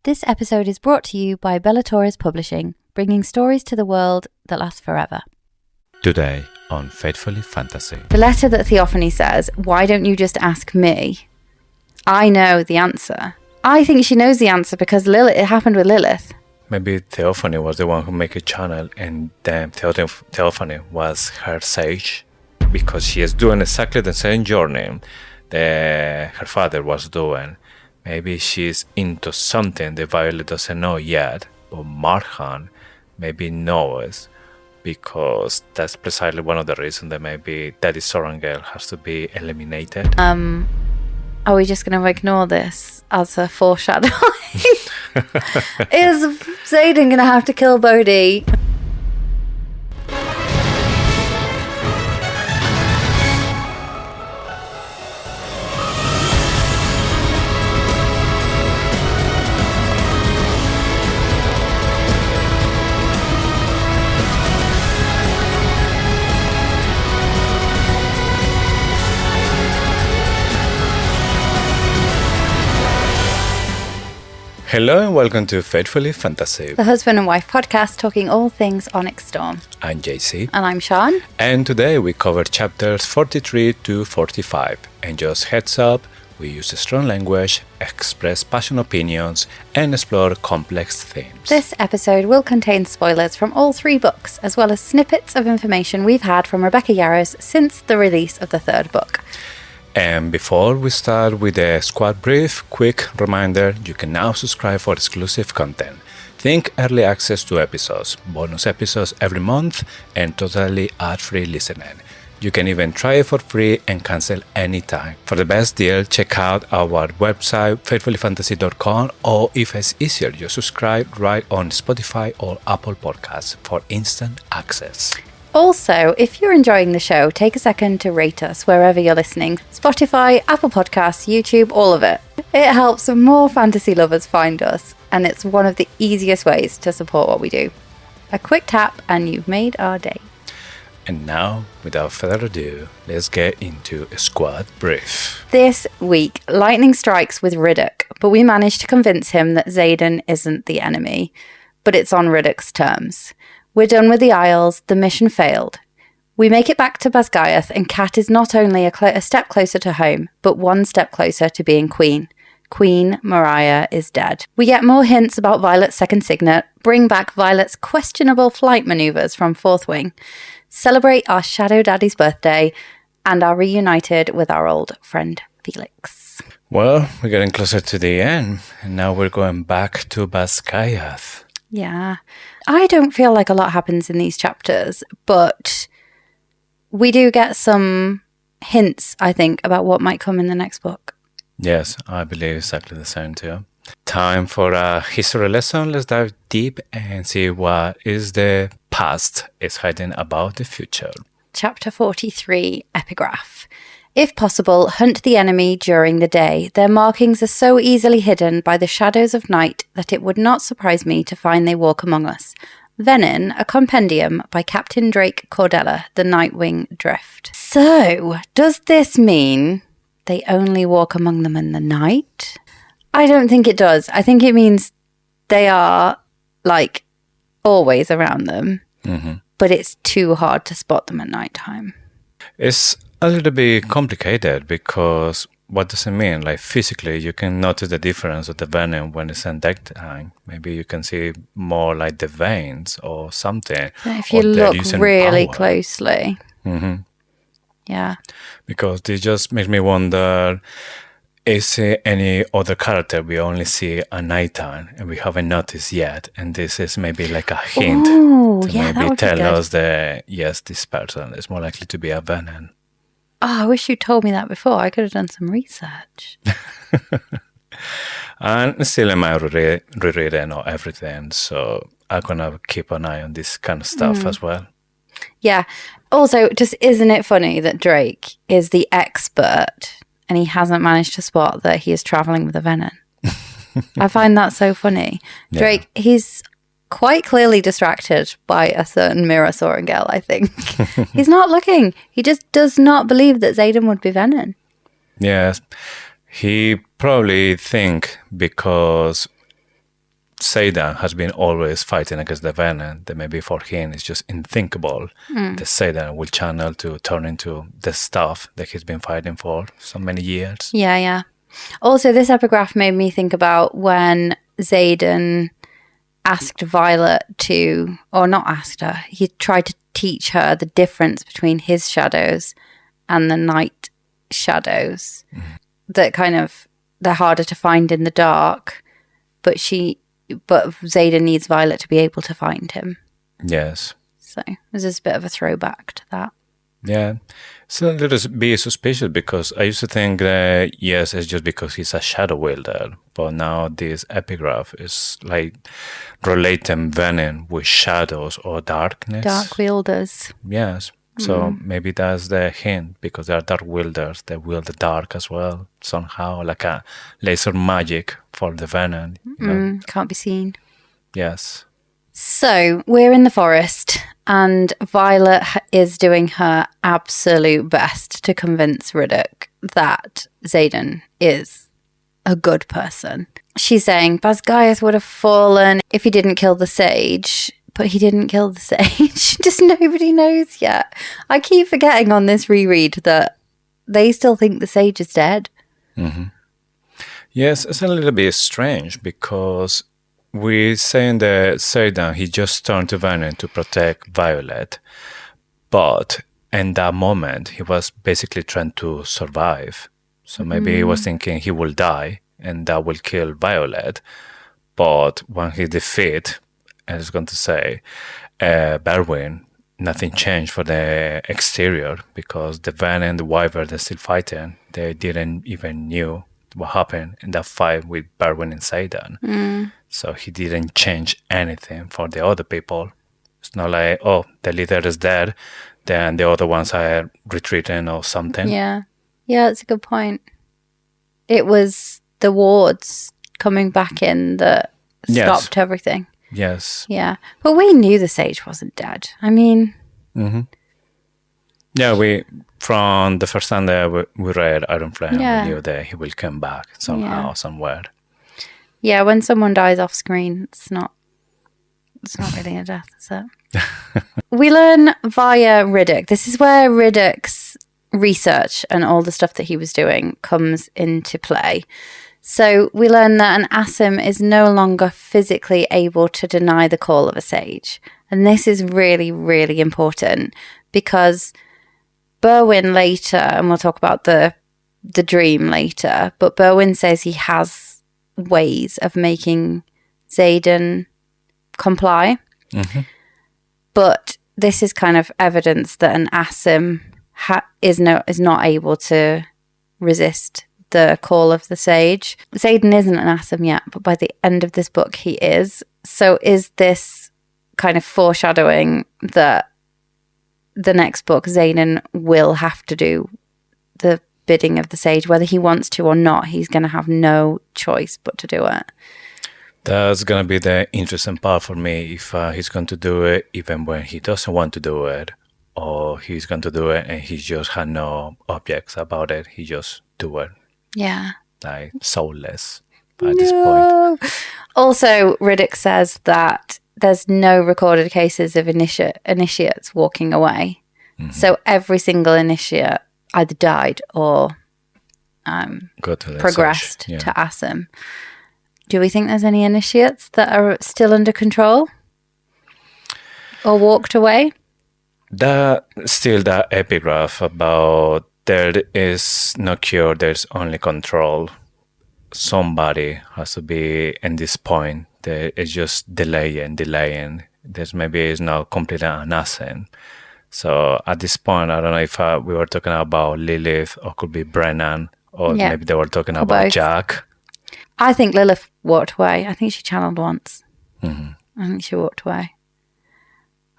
This episode is brought to you by Bellator's Publishing, bringing stories to the world that last forever. Today on Faithfully Fantasy. The letter that Theophanie says, "Why don't you just ask me?" I know the answer. I think she knows the answer because it happened with Lilith. Maybe Theophanie was the one who made a channel and then Theophanie was her sage because she is doing exactly the same journey that her father was doing. Maybe she's into something that Violet doesn't know yet, but Markham maybe knows, because that's precisely one of the reasons that maybe Daddy Sorrengail has to be eliminated. Are we just going to ignore this as a foreshadowing? Is Zayden going to have to kill Bodhi? Hello and welcome to Faithfully Fantasy, the husband and wife podcast talking all things Onyx Storm. I'm JC. And I'm Sean. And today we cover chapters 43 to 45. And just heads up, we use strong language, express passionate opinions, and explore complex themes. This episode will contain spoilers from all three books, as well as snippets of information we've had from Rebecca Yarros since the release of the third book. And before we start with the squad brief, quick reminder, you can now subscribe for exclusive content. Think early access to episodes, bonus episodes every month, and totally ad-free listening. You can even try it for free and cancel anytime. For the best deal, check out our website, faithfullyfantasy.com, or if it's easier, you subscribe right on Spotify or Apple Podcasts for instant access. Also, if you're enjoying the show, take a second to rate us wherever you're listening. Spotify, Apple Podcasts, YouTube, all of it. It helps more fantasy lovers find us, and it's one of the easiest ways to support what we do. A quick tap and you've made our day. And now, without further ado, let's get into a squad brief. This week, lightning strikes with Riddick, but we manage to convince him that Zayden isn't the enemy, but it's on Riddick's terms. We're done with the Isles, the mission failed. We make it back to Basgiath, and Kat is not only a step closer to home, but one step closer to being queen. Queen Mariah is dead. We get more hints about Violet's second signet, bring back Violet's questionable flight maneuvers from Fourth Wing, celebrate our Shadow Daddy's birthday, and are reunited with our old friend Felix. Well, we're getting closer to the end, and now we're going back to Basgiath. Yeah. I don't feel like a lot happens in these chapters, but we do get some hints, I think, about what might come in the next book. Yes, I believe exactly the same too. Time for a history lesson. Let's dive deep and see what is the past is hiding about the future. Chapter 43, Epigraph. If possible, hunt the enemy during the day. Their markings are so easily hidden by the shadows of night that it would not surprise me to find they walk among us. Venin, a compendium by Captain Drake Cordella, the Nightwing Drift. So, does this mean they only walk among them in the night? I don't think it does. I think it means they are, always around them, but it's too hard to spot them at night time. It's a little bit complicated because what does it mean? Physically, you can notice the difference of the venom when it's in daytime. Maybe you can see more like the veins or something. If you look really closely. Mm-hmm. Yeah. Because this just makes me wonder, is there any other character we only see at nighttime and we haven't noticed yet? And this is maybe like a hint to maybe tell us that, yes, this person is more likely to be a Venin. Oh, I wish you told me that before. I could have done some research. And still in my rereading or everything, so I'm going to keep an eye on this kind of stuff as well. Yeah. Also, just isn't it funny that Drake is the expert and he hasn't managed to spot that he is traveling with a Venin? I find that so funny. Drake, he's quite clearly distracted by a certain mirror Sorrengail, I think. He's not looking. He just does not believe that Zayden would be Venin. Yes. He probably think because Satan has been always fighting against the Venin, that maybe for him it's just unthinkable that Satan will channel to turn into the stuff that he's been fighting for so many years. Yeah. Also, this epigraph made me think about when Xaden asked Violet to, or not asked her, he tried to teach her the difference between his shadows and the night shadows. That kind of, they're harder to find in the dark, but Xaden needs Violet to be able to find him. Yes. So there's just a bit of a throwback to that. Yeah. So let us be suspicious, because I used to think that, yes, it's just because he's a shadow wielder. But now this epigraph is like relating Venin with shadows or darkness. Dark wielders. Yes. So maybe that's the hint, because there are dark wielders that wield the dark as well, somehow, like a laser magic for the Venin. You know? Can't be seen. Yes. So we're in the forest, and Violet is doing her absolute best to convince Riddick that Xaden is a good person. She's saying Basgiath would have fallen if he didn't kill the sage, but he didn't kill the sage. Just nobody knows yet. I keep forgetting on this reread that they still think the sage is dead. Yes, it's a little bit strange, because we're saying that Satan, he just turned to Venin to protect Violet, but in that moment, he was basically trying to survive. So maybe he was thinking he will die, and that will kill Violet. But when he defeat, I was going to say, Berwin, nothing changed for the exterior, because the Venin and the Wyvern, they're still fighting. They didn't even knew what happened in that fight with Berwin and Satan. So he didn't change anything for the other people. It's not like, oh, the leader is dead, then the other ones are retreating or something. Yeah, that's a good point. It was the wards coming back in that stopped everything. Yes. Yeah, but we knew the sage wasn't dead. I mean... Yeah, we, from the first time that we read Iron Flame, we knew that he will come back somehow, somewhere. Yeah, when someone dies off screen, it's not really a death, is it? We learn via Riddick. This is where Riddick's research and all the stuff that he was doing comes into play. So we learn that an Asim is no longer physically able to deny the call of a sage. And this is really, really important, because Berwin later, and we'll talk about the dream later, but Berwin says he has ways of making Xaden comply. But this is kind of evidence that an Asim is not able to resist the call of the sage. Xaden isn't an Asim yet, but by the end of this book he is. So is this kind of foreshadowing that the next book, Xaden will have to do the bidding of the sage, whether he wants to or not? He's going to have no choice but to do it. That's going to be the interesting part for me, if he's going to do it even when he doesn't want to do it, or he's going to do it and he just had no objects about it. He just do it. Yeah. Like soulless at this point. Also, Riddick says that there's no recorded cases of initiates walking away. So every single initiate either died or progressed to Asim. Do we think there's any initiates that are still under control or walked away? That epigraph about there is no cure, there's only control. Somebody has to be in this point. It's just delaying. There's maybe it's not completely an Asim. So at this point, I don't know if we were talking about Lilith, or could be Brennan, or maybe they were talking about both. Jack. I think Lilith walked away. I think she channeled once. I think she walked away.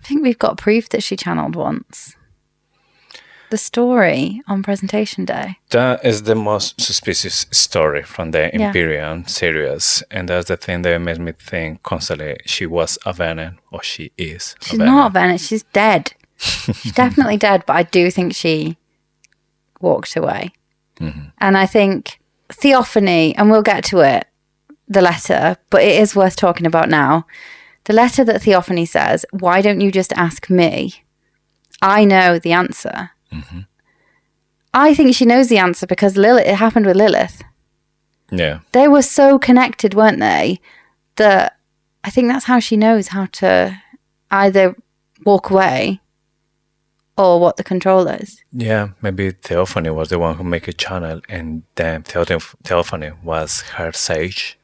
I think we've got proof that she channeled once. The story on presentation day. That is the most suspicious story from the Imperium series. And that's the thing that made me think constantly, she was a Venin, or she is a Venin. She's not a Venin, she's dead. She's definitely dead, but I do think she walked away. And I think Theophanie, and we'll get to it, the letter, but it is worth talking about now. The letter that Theophanie says, why don't you just ask me? I know the answer. Mm-hmm. I think she knows the answer because it happened with Lilith. Yeah. They were so connected, weren't they? That I think that's how she knows how to either walk away or what the control is. Yeah, maybe Theophanie was the one who made a channel, and then Theophanie was her sage.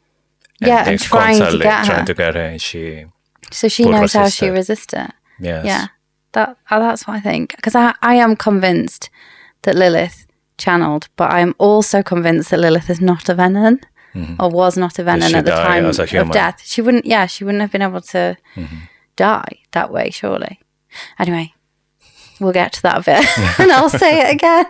And trying to get her, and she... So she knows how she resists it. Yes. Yeah, that's what I think. Because I am convinced that Lilith channeled, but I am also convinced that Lilith is not a Venin, or was not a Venin at the time of death. She wouldn't have been able to die that way, surely. Anyway, we'll get to that bit, and I'll say it again.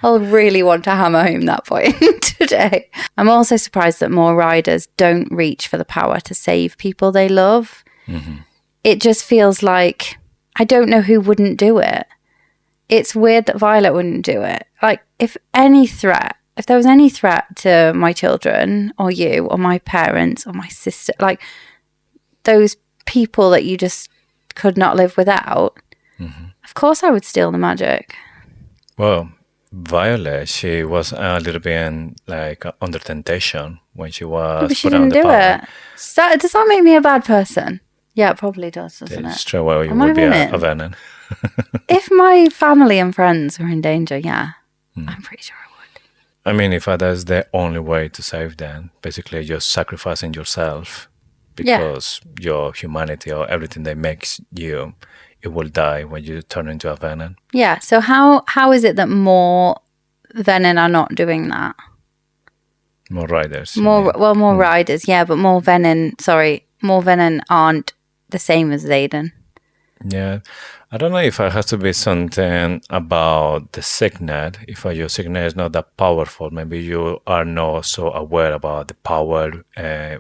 I'll really want to hammer home that point today. I'm also surprised that more riders don't reach for the power to save people they love. Mm-hmm. It just feels like, I don't know who wouldn't do it. It's weird that Violet wouldn't do it. Like, if there was any threat to my children, or you, or my parents, or my sister, like those people that you just could not live without, of course I would steal the magic. Well, Violet, she was a little bit under temptation when she was but she didn't do it. Does that make me a bad person? Yeah, it probably does, doesn't it? Straight away you would be a Venin. If my family and friends were in danger, yeah, I'm pretty sure I would. I mean, if that's the only way to save them, basically just sacrificing yourself because your humanity or everything that makes you, it will die when you turn into a Venin. Yeah, so how is it that more Venin are not doing that? More riders. More riders, yeah, but more Venin aren't the same as Zayden. Yeah, I don't know if it has to be something about the signet. If your signet is not that powerful, maybe you are not so aware about the power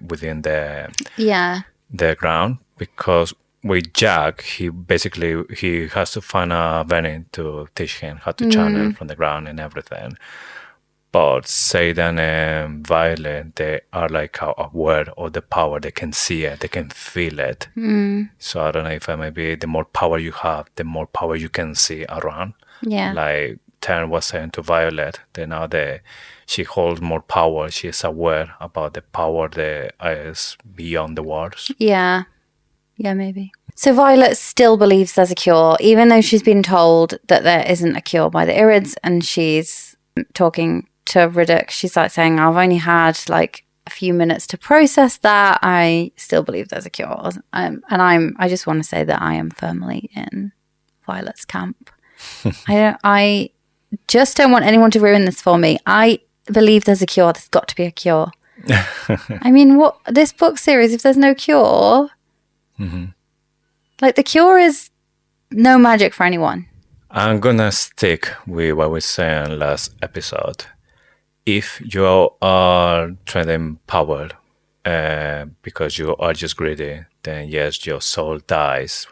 within the ground. Because with Jack, he has to find a Venin to teach him how to channel from the ground and everything. But Zayden and Violet, they are like aware of the power. They can see it. They can feel it. So I don't know if maybe the more power you have, the more power you can see around. Yeah. Like Taryn was saying to Violet, she holds more power. She is aware about the power that is beyond the walls. Yeah. Yeah, maybe. So Violet still believes there's a cure, even though she's been told that there isn't a cure by the Irids, and she's talking to Riddick. She's like saying, I've only had like a few minutes to process that. I still believe there's a cure. I just want to say that I am firmly in Violet's camp. I just don't want anyone to ruin this for me. I believe there's a cure. There's got to be a cure. I mean, this book series, if there's no cure, like the cure is no magic for anyone. I'm gonna stick with what we said last episode. If you are trading power because you are just greedy, then yes, your soul dies,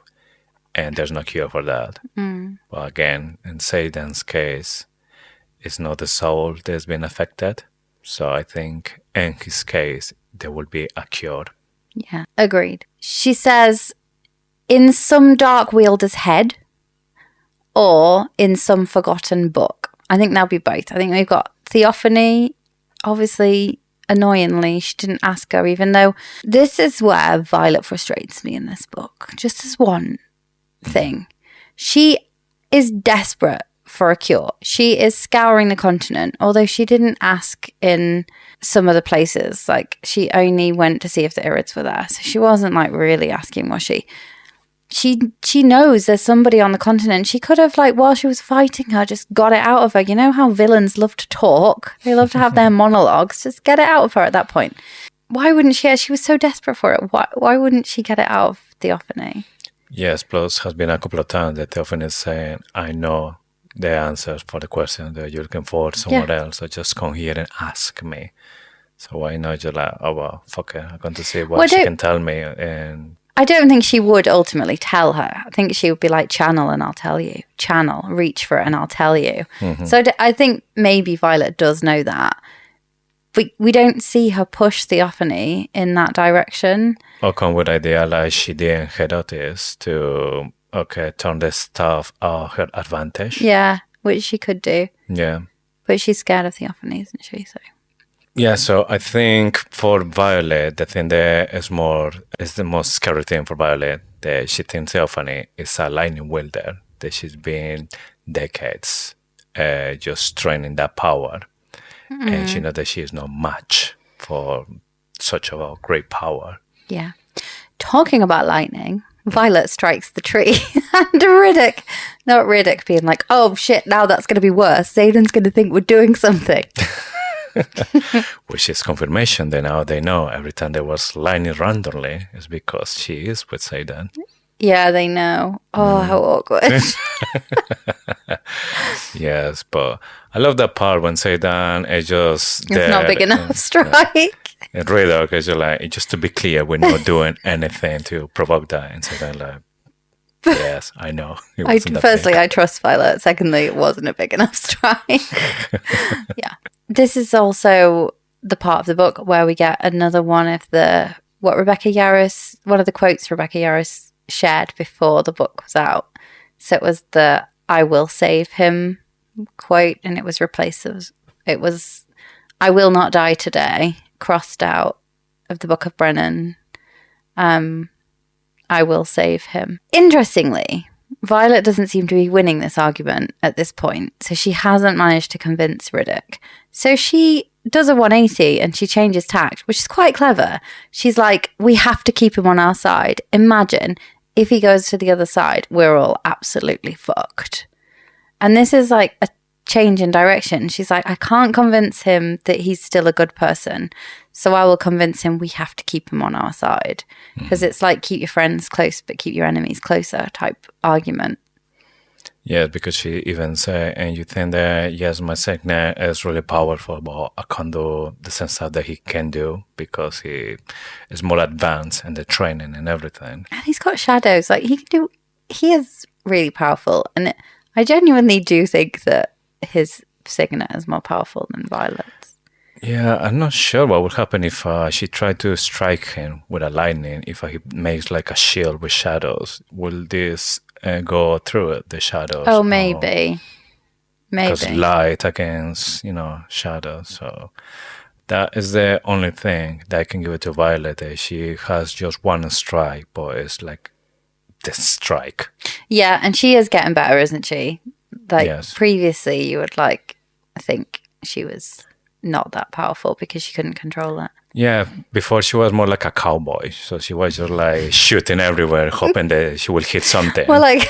and there's no cure for that. But again, in Zayden's case, it's not the soul that's been affected. So I think in his case, there will be a cure. Yeah, agreed. She says, in some dark wielder's head, or in some forgotten book. I think that'll be both. I think we've got Theophanie, obviously, annoyingly, she didn't ask her, even though this is where Violet frustrates me in this book. Just as one thing. She is desperate for a cure. She is scouring the continent, although she didn't ask in some of the places. Like, she only went to see if the Irids were there. So she wasn't, like, really asking, was she? She knows there's somebody on the continent. She could have, like, while she was fighting her, just got it out of her. You know how villains love to talk? They love to have their monologues. Just get it out of her at that point. Why wouldn't she? She was so desperate for it. Why wouldn't she get it out of Theophanie? Yes, plus has been a couple of times that Theophanie is saying, I know the answers for the question that you're looking for somewhere else. So just come here and ask me. So why not just like, oh, well, fuck it. I'm going to see what she can tell me. And I don't think she would ultimately tell her. I think she would be like, channel and I'll tell you. Channel, reach for it and I'll tell you. So I think maybe Violet does know that. But we don't see her push Theophanie in that direction. Or come with idea like she did Herodotus to, turn the stuff her advantage. Yeah, which she could do. Yeah. But she's scared of Theophanie, isn't she? So. Yeah, so I think for Violet, the thing that is the most scary thing for Violet, that she thinks Theophanie is a lightning wielder, that she's been decades just training that power. And she knows that she is no match for such a great power. Yeah. Talking about lightning, Violet strikes the tree. And Riddick being like, oh shit, now that's going to be worse. Xaden's going to think we're doing something. Which is confirmation that now they know every time there was lightning randomly is because she is with Xaden. Yeah, they know. Oh, how awkward. Yes, but I love that part when Xaden is just it's not big enough strike. And Riddick is like, just to be clear, we're not doing anything to provoke that. And Xaden like, yes, I know. Firstly, I trust Violet. Secondly, it wasn't a big enough strike. Yeah. This is also the part of the book where we get another one of the quotes Rebecca Yarros shared before the book was out. So it was the "I will save him" quote, and it was replaced as "I will not die today," crossed out of the Book of Brennan. I will save him. Interestingly, Violet doesn't seem to be winning this argument at this point, so she hasn't managed to convince Riddick. So she does a 180 and she changes tact, which is quite clever. She's like, we have to keep him on our side. Imagine if he goes to the other side, we're all absolutely fucked. And this is like a change in direction. She's like, I can't convince him that he's still a good person, so I will convince him we have to keep him on our side. Because it's like keep your friends close but keep your enemies closer type argument. Yeah, because she even said, and you think that, yes, my signet is really powerful, but I can't do the same stuff that he can do because he is more advanced in the training and everything. And he's got shadows. Like he is really powerful. And I genuinely do think that his signet is more powerful than Violet's. Yeah, I'm not sure what would happen if she tried to strike him with a lightning. If he makes like a shield with shadows, will this go through it, the shadows? Oh, maybe. Because light against, shadows. So that is the only thing that I can give it to Violet. She has just one strike, but it's like the strike. Yeah, and she is getting better, isn't she? Like, yes. Previously, you would think she was not that powerful because she couldn't control it. Yeah, before she was more like a cowboy, so she was just like shooting everywhere, hoping that she will hit something. Well, like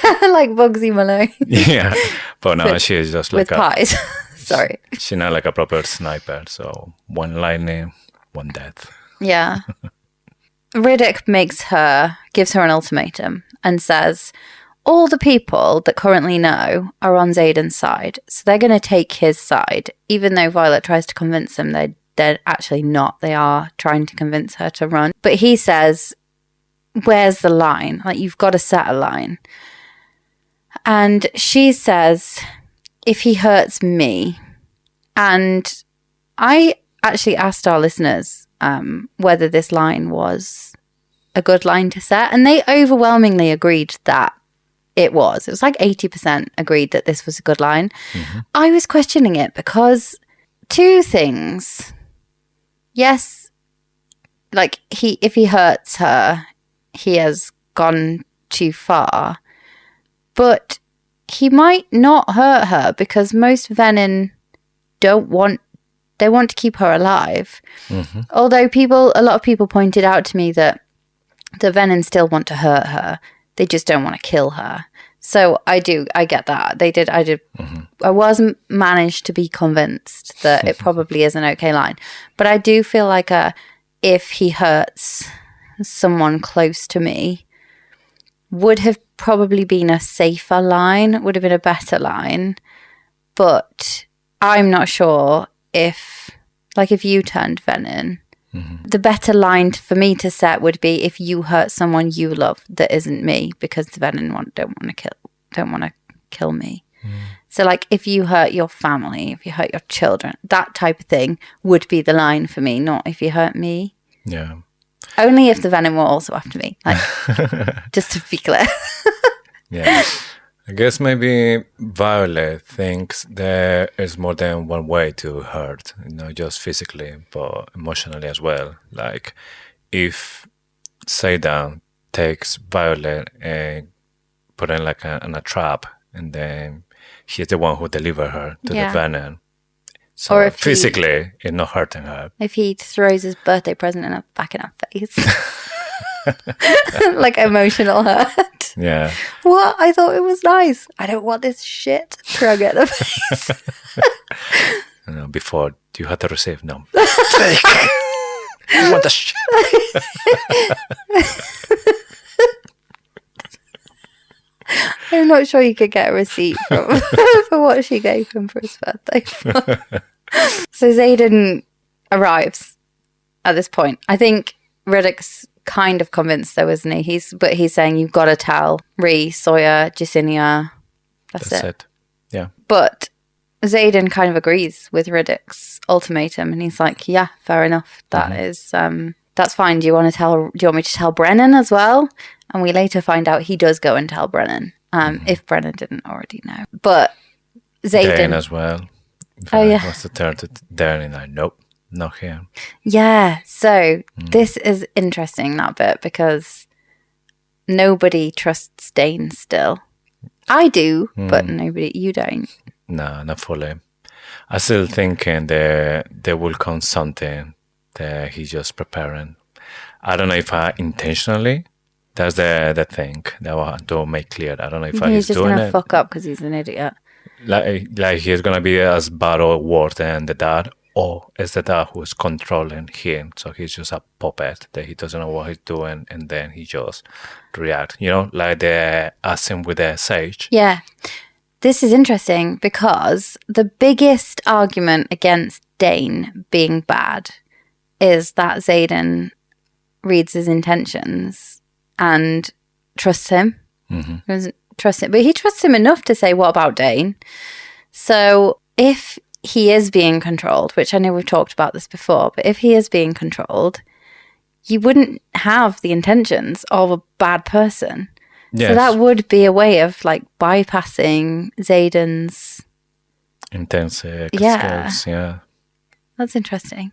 Bugsy Malone. Yeah, but now she is just like with pies. Sorry, she's not like a proper sniper. So one lightning, one death. Yeah. Riddick gives her an ultimatum and says, all the people that currently know are on Xaden's side, so they're going to take his side, even though Violet tries to convince them they're actually not. They are trying to convince her to run. But he says, where's the line? Like, you've got to set a line. And she says, if he hurts me. And I actually asked our listeners whether this line was a good line to set, and they overwhelmingly agreed that it was. It was like 80% agreed that this was a good line. Mm-hmm. I was questioning it because two things. Yes, like if he hurts her, he has gone too far. But he might not hurt her because most Venin want to keep her alive. Mm-hmm. Although a lot of people pointed out to me that the Venin still want to hurt her. They just don't want to kill her. So I get that. I did. Mm-hmm. I wasn't managed to be convinced that it probably is an okay line. But I do feel like if he hurts someone close to me, would have probably been a safer line, would have been a better line. But I'm not sure if you turned Venin, the better line for me to set would be if you hurt someone you love that isn't me, because the Venin don't want to kill me. So, like, if you hurt your family, if you hurt your children, that type of thing would be the line for me, not if you hurt me. Yeah. Only if the Venin were also after me, like, just to be clear. Yeah. I guess maybe Violet thinks there is more than one way to hurt, not just physically, but emotionally as well. Like, if Zayden takes Violet and put her in like in a trap, and then he's the one who delivered her to the Venin. So or if physically, it's not hurting her. If he throws his birthday present back in her face. Like emotional hurt. Yeah. What? I thought it was nice. I don't want this shit thrown at the face. No, before you had to receive, no. I want the shit. I'm not sure you could get a receipt from for what she gave him for his birthday. So Zayden arrives at this point. I think Riddick's kind of convinced though, isn't he? He's saying you've got to tell Rhys, Sawyer, Jacinia. That's it. Yeah. But Zayden kind of agrees with Riddick's ultimatum, and he's like, "Yeah, fair enough. That is that's fine. Do you want me to tell Brennan as well?" And we later find out he does go and tell Brennan, if Brennan didn't already know. But Zayden Dane as well. Wants to turn to Dane, and like, nope, not here. Yeah. So this is interesting, that bit, because nobody trusts Dane still. I do, but you don't. No, not fully. I still thinking there will come something that he's just preparing. I don't know if intentionally. That's the thing that I want to make clear. I don't know if he's doing it. He's just going to fuck up because he's an idiot. Like he's going to be as bad or worse than the dad, or is the dad who's controlling him. So he's just a puppet that he doesn't know what he's doing, and then he just reacts. You know, like the Asim with the sage. Yeah. This is interesting because the biggest argument against Dane being bad is that Zayden reads his intentions and trusts him. He doesn't trust him, but he trusts him enough to say, "What about Dane?" So if he is being controlled, which I know we've talked about this before, but if he is being controlled, you wouldn't have the intentions of a bad person. Yes. So that would be a way of like bypassing Zayden's intense skills. Yeah, that's interesting.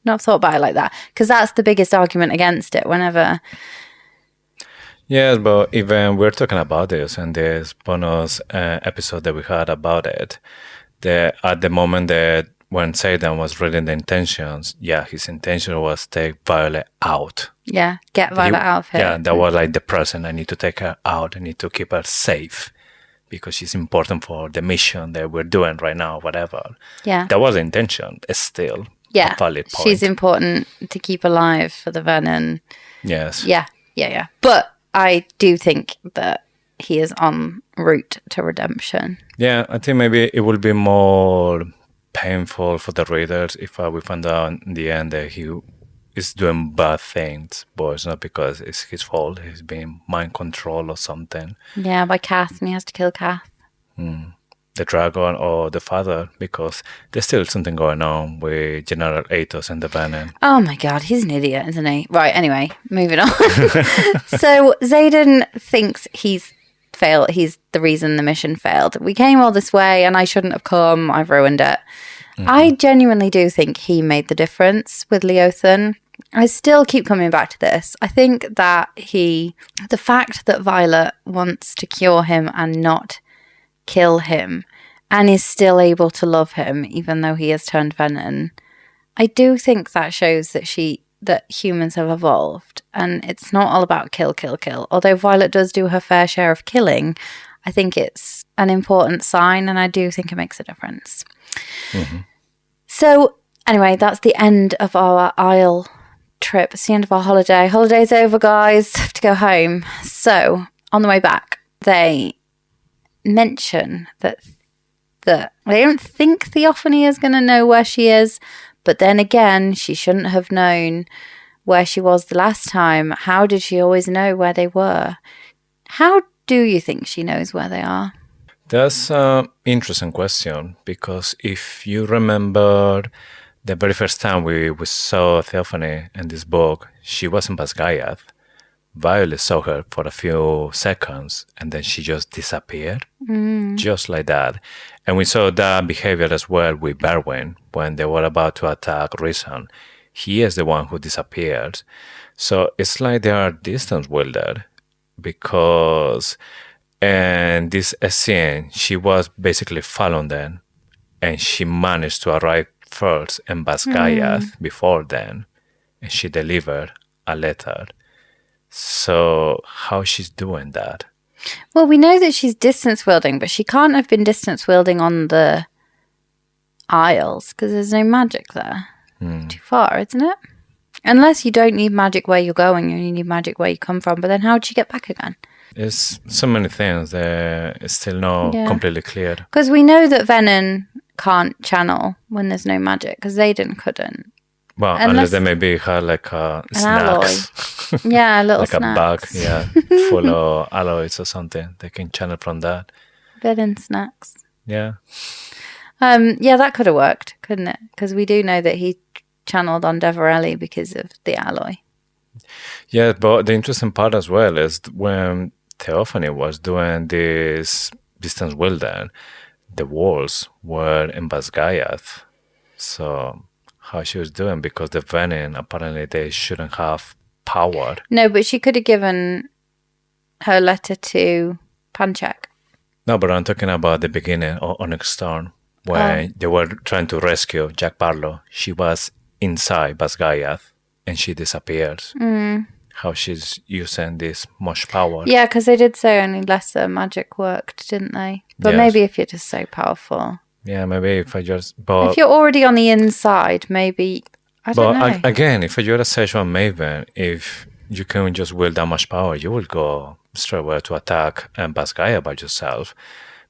Not thought about it like that, because that's the biggest argument against it. Whenever, yes, but even we're talking about this and this bonus episode that we had about it. At the moment that when Zayden was reading the intentions, his intention was to take Violet out. Yeah, get Violet out of here. Yeah, that was like the present. I need to take her out. I need to keep her safe because she's important for the mission that we're doing right now, whatever. Yeah. That was the intention. It's still a valid point. She's important to keep alive for the Venin. Yes. Yeah. But I do think that he is en route to redemption. Yeah, I think maybe it will be more painful for the readers if we find out in the end that he is doing bad things, but it's not because it's his fault. He's being mind controlled or something. Yeah, by Kath, and he has to kill Kath. The dragon or the father, because there's still something going on with General Athos and the Venin. Oh my god, he's an idiot, isn't he? Right, anyway, moving on. So Zayden thinks he's failed. He's the reason the mission failed. We came all this way and I shouldn't have come. I've ruined it. I genuinely do think he made the difference with Leothan. I still keep coming back to this. I think that the fact that Violet wants to cure him and not kill him and is still able to love him even though he has turned Venin, I do think that shows that humans have evolved, and it's not all about kill. Although Violet does do her fair share of killing, I think it's an important sign, and I do think it makes a difference. So anyway, that's the end of our Isle trip. It's the end of our holiday. Holiday's over, guys. Have to go home. So on the way back, they mention that they don't think Theophanie is going to know where she is, but then again, she shouldn't have known where she was the last time. How did she always know where they were? How do you think she knows where they are? That's an interesting question, because if you remember the very first time we saw Theophanie in this book, she was in Basgiath. Violet saw her for a few seconds and then she just disappeared, just like that. And we saw that behavior as well with Berwin when they were about to attack Rison. He is the one who disappeared. So it's like they are distance wielded, because in this scene, she was basically following them and she managed to arrive first in Basgiath before then, and she delivered a letter. So how she's doing that? Well, we know that she's distance wielding, but she can't have been distance wielding on the Isles because there's no magic there. Too far, isn't it? Unless you don't need magic where you're going, you only need magic where you come from. But then how would she get back again? There's so many things that it's still not completely clear. Because we know that Venin can't channel when there's no magic, because Zayden couldn't. Well, unless they maybe had like a snacks. Yeah, a little like snacks. a bag, full of alloys or something. They can channel from that. Venin snacks. Yeah. Yeah, that could have worked, couldn't it? Because we do know that he channeled on Deverelli because of the alloy. Yeah, but the interesting part as well is when Theophanie was doing this distance wielding, the walls were in Basgiath. So how she was doing, because the Venin, apparently they shouldn't have power. No, but she could have given her letter to Panchak. No, but I'm talking about the beginning of Onyx Storm, when they were trying to rescue Jack Barlow. She was inside Basgiath and she disappears. How she's using this much power. Yeah, because they did say only lesser magic worked, didn't they? But maybe if you're just so powerful. Yeah, maybe if I just... But, if you're already on the inside, maybe... I don't know. Again, if you're a sexual Maven, if you can just wield that much power, you will go straight away to attack Basgiath by yourself.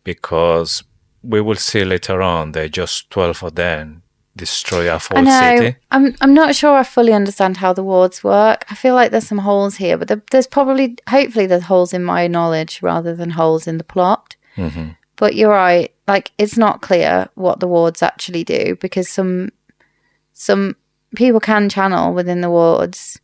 Because we will see later on that just 12 of them destroy a full city. I'm not sure I fully understand how the wards work. I feel like there's some holes here, but there's hopefully there's holes in my knowledge rather than holes in the plot. But you're right, like it's not clear what the wards actually do, because some people can channel within the wards.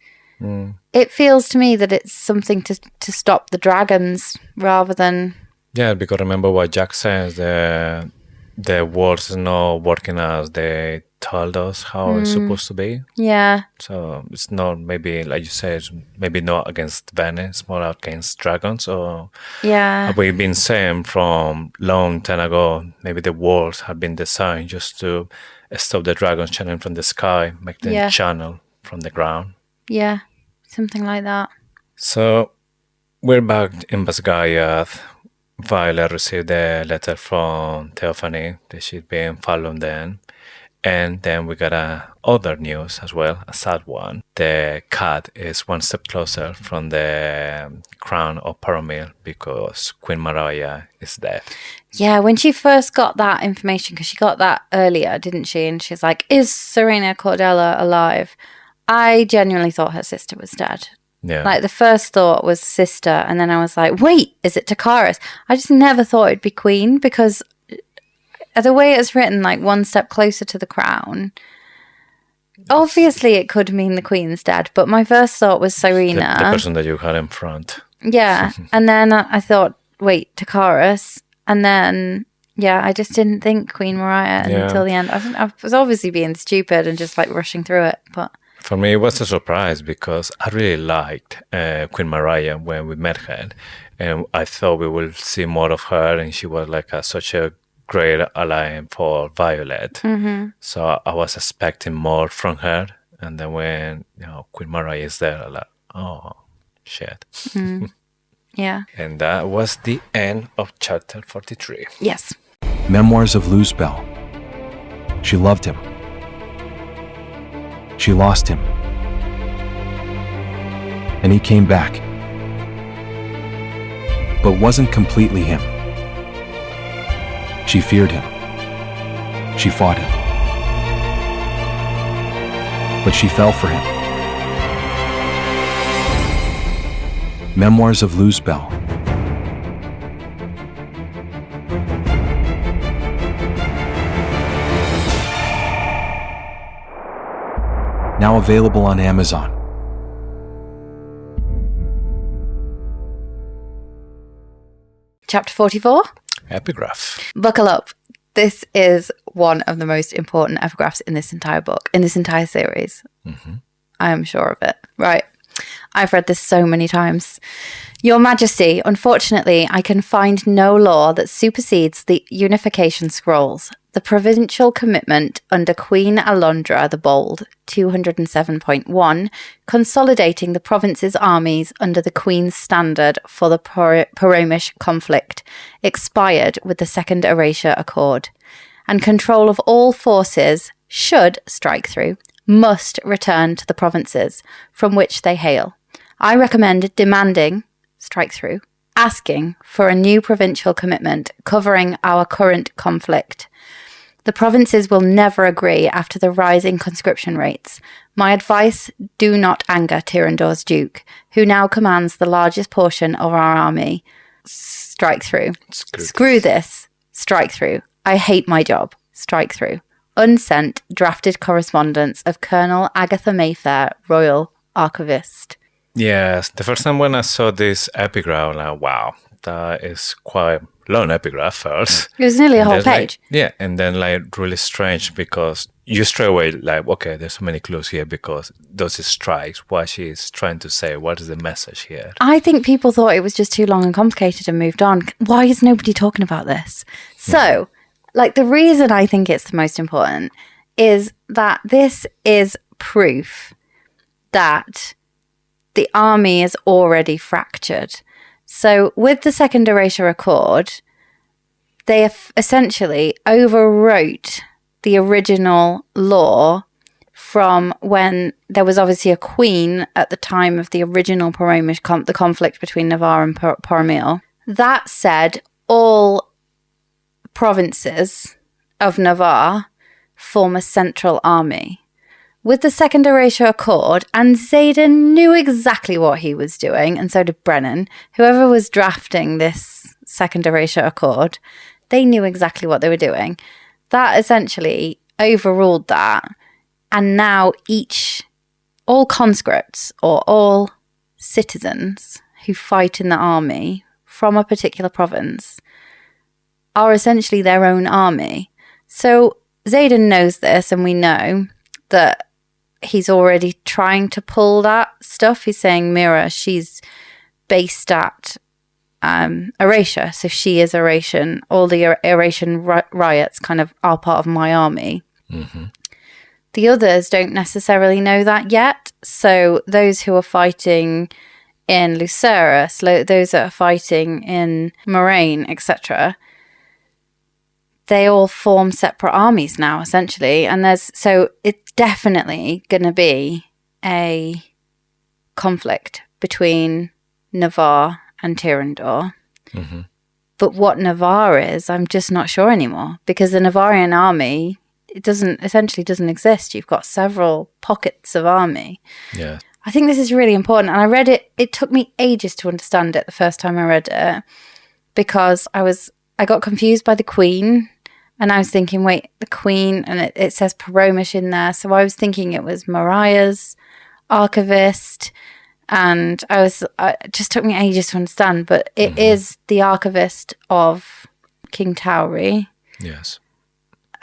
It feels to me that it's something to stop the dragons rather than... Yeah, because remember what Jack says, the words not working as they told us how it's supposed to be. Yeah. So it's not, maybe, like you said, maybe not against Venin, it's more against dragons. Or we've been saying from long time ago, maybe the worlds have been designed just to stop the dragons channeling from the sky, make them channel from the ground. Yeah, something like that. So we're back in Basgiath. Violet received a letter from Theophanie that she'd been following them. And then we got other news as well, a sad one. The cat is one step closer from the crown of Paramil because Queen Mariah is dead. Yeah, when she first got that information, because she got that earlier, didn't she? And she's like, is Serena Cordella alive? I genuinely thought her sister was dead. Yeah. Like the first thought was sister, and then I was like, wait, is it Takaris? I just never thought it'd be Queen, because the way it's written, like one step closer to the crown, obviously it could mean the Queen's dead, but my first thought was Serena. The person that you had in front. Yeah, and then I thought, wait, Takaris, and then... Yeah, I just didn't think Queen Mariah until the end. I was obviously being stupid and just like rushing through it, but... For me, it was a surprise because I really liked Queen Mariah when we met her. And I thought we would see more of her, and she was like such a great ally for Violet. Mm-hmm. So I was expecting more from her. And then when Queen Mariah is there, I'm like, oh, shit. Mm. Yeah. And that was the end of chapter 43. Yes. Memoirs of Luzbel. She loved him. She lost him. And he came back. But wasn't completely him. She feared him. She fought him. But she fell for him. Memoirs of Luzbel. Now available on Amazon. Chapter 44. Epigraph. Buckle up. This is one of the most important epigraphs in this entire book, in this entire series. Mm-hmm. I am sure of it. Right. I've read this so many times. Your Majesty, unfortunately, I can find no law that supersedes the Unification Scrolls, the provincial commitment under Queen Alondra the Bold, 207.1, consolidating the province's armies under the Queen's standard for the Poromish conflict, expired with the Second Erasure Accord, and control of all forces should strike through, must return to the provinces from which they hail. I recommend demanding, strike through, asking for a new provincial commitment covering our current conflict. The provinces will never agree after the rising conscription rates. My advice, do not anger Tyrandor's Duke, who now commands the largest portion of our army. Strike through. Screw this. Strike through. I hate my job. Strike through. Unsent drafted correspondence of Colonel Agatha Mayfair, Royal Archivist. Yes, the first time when I saw this epigraph, I'm like, wow, that is quite long epigraph first. It was nearly a whole page. And then really strange because you straight away okay, there's so many clues here because those strikes, what she's trying to say, what is the message here? I think people thought it was just too long and complicated and moved on. Why is nobody talking about this? So, the reason I think it's the most important is that this is proof that the army is already fractured. So with the Second Erasure Accord, they essentially overwrote the original law from when there was obviously a queen at the time of the original Poromish the conflict between Navarre and Poromil. That said, all provinces of Navarre form a central army. With the Second Erasure Accord, and Xaden knew exactly what he was doing, and so did Brennan, whoever was drafting this Second Erasure Accord, they knew exactly what they were doing. That essentially overruled that, and now all conscripts, or all citizens who fight in the army from a particular province, are essentially their own army. So Xaden knows this, and we know that he's already trying to pull that stuff. He's saying Mira, she's based at Erasure, so she is Erasian. All the Erasian riots kind of are part of my army. Mm-hmm. The others don't necessarily know that yet. So those who are fighting in Lucerus, those that are fighting in Moraine, etc., they all form separate armies now, essentially. And so it's definitely going to be a conflict between Navarre and Tyrandor. Mm-hmm. But what Navarre is, I'm just not sure anymore. Because the Navarrian army, it essentially doesn't exist. You've got several pockets of army. Yeah. I think this is really important. And I read it. It took me ages to understand it the first time I read it. Because I got confused by the Queen. And I was thinking, wait, the Queen, and it says Poromish in there. So I was thinking it was Mariah's archivist. And it just took me ages to understand. But it is the archivist of King Tauri. Yes.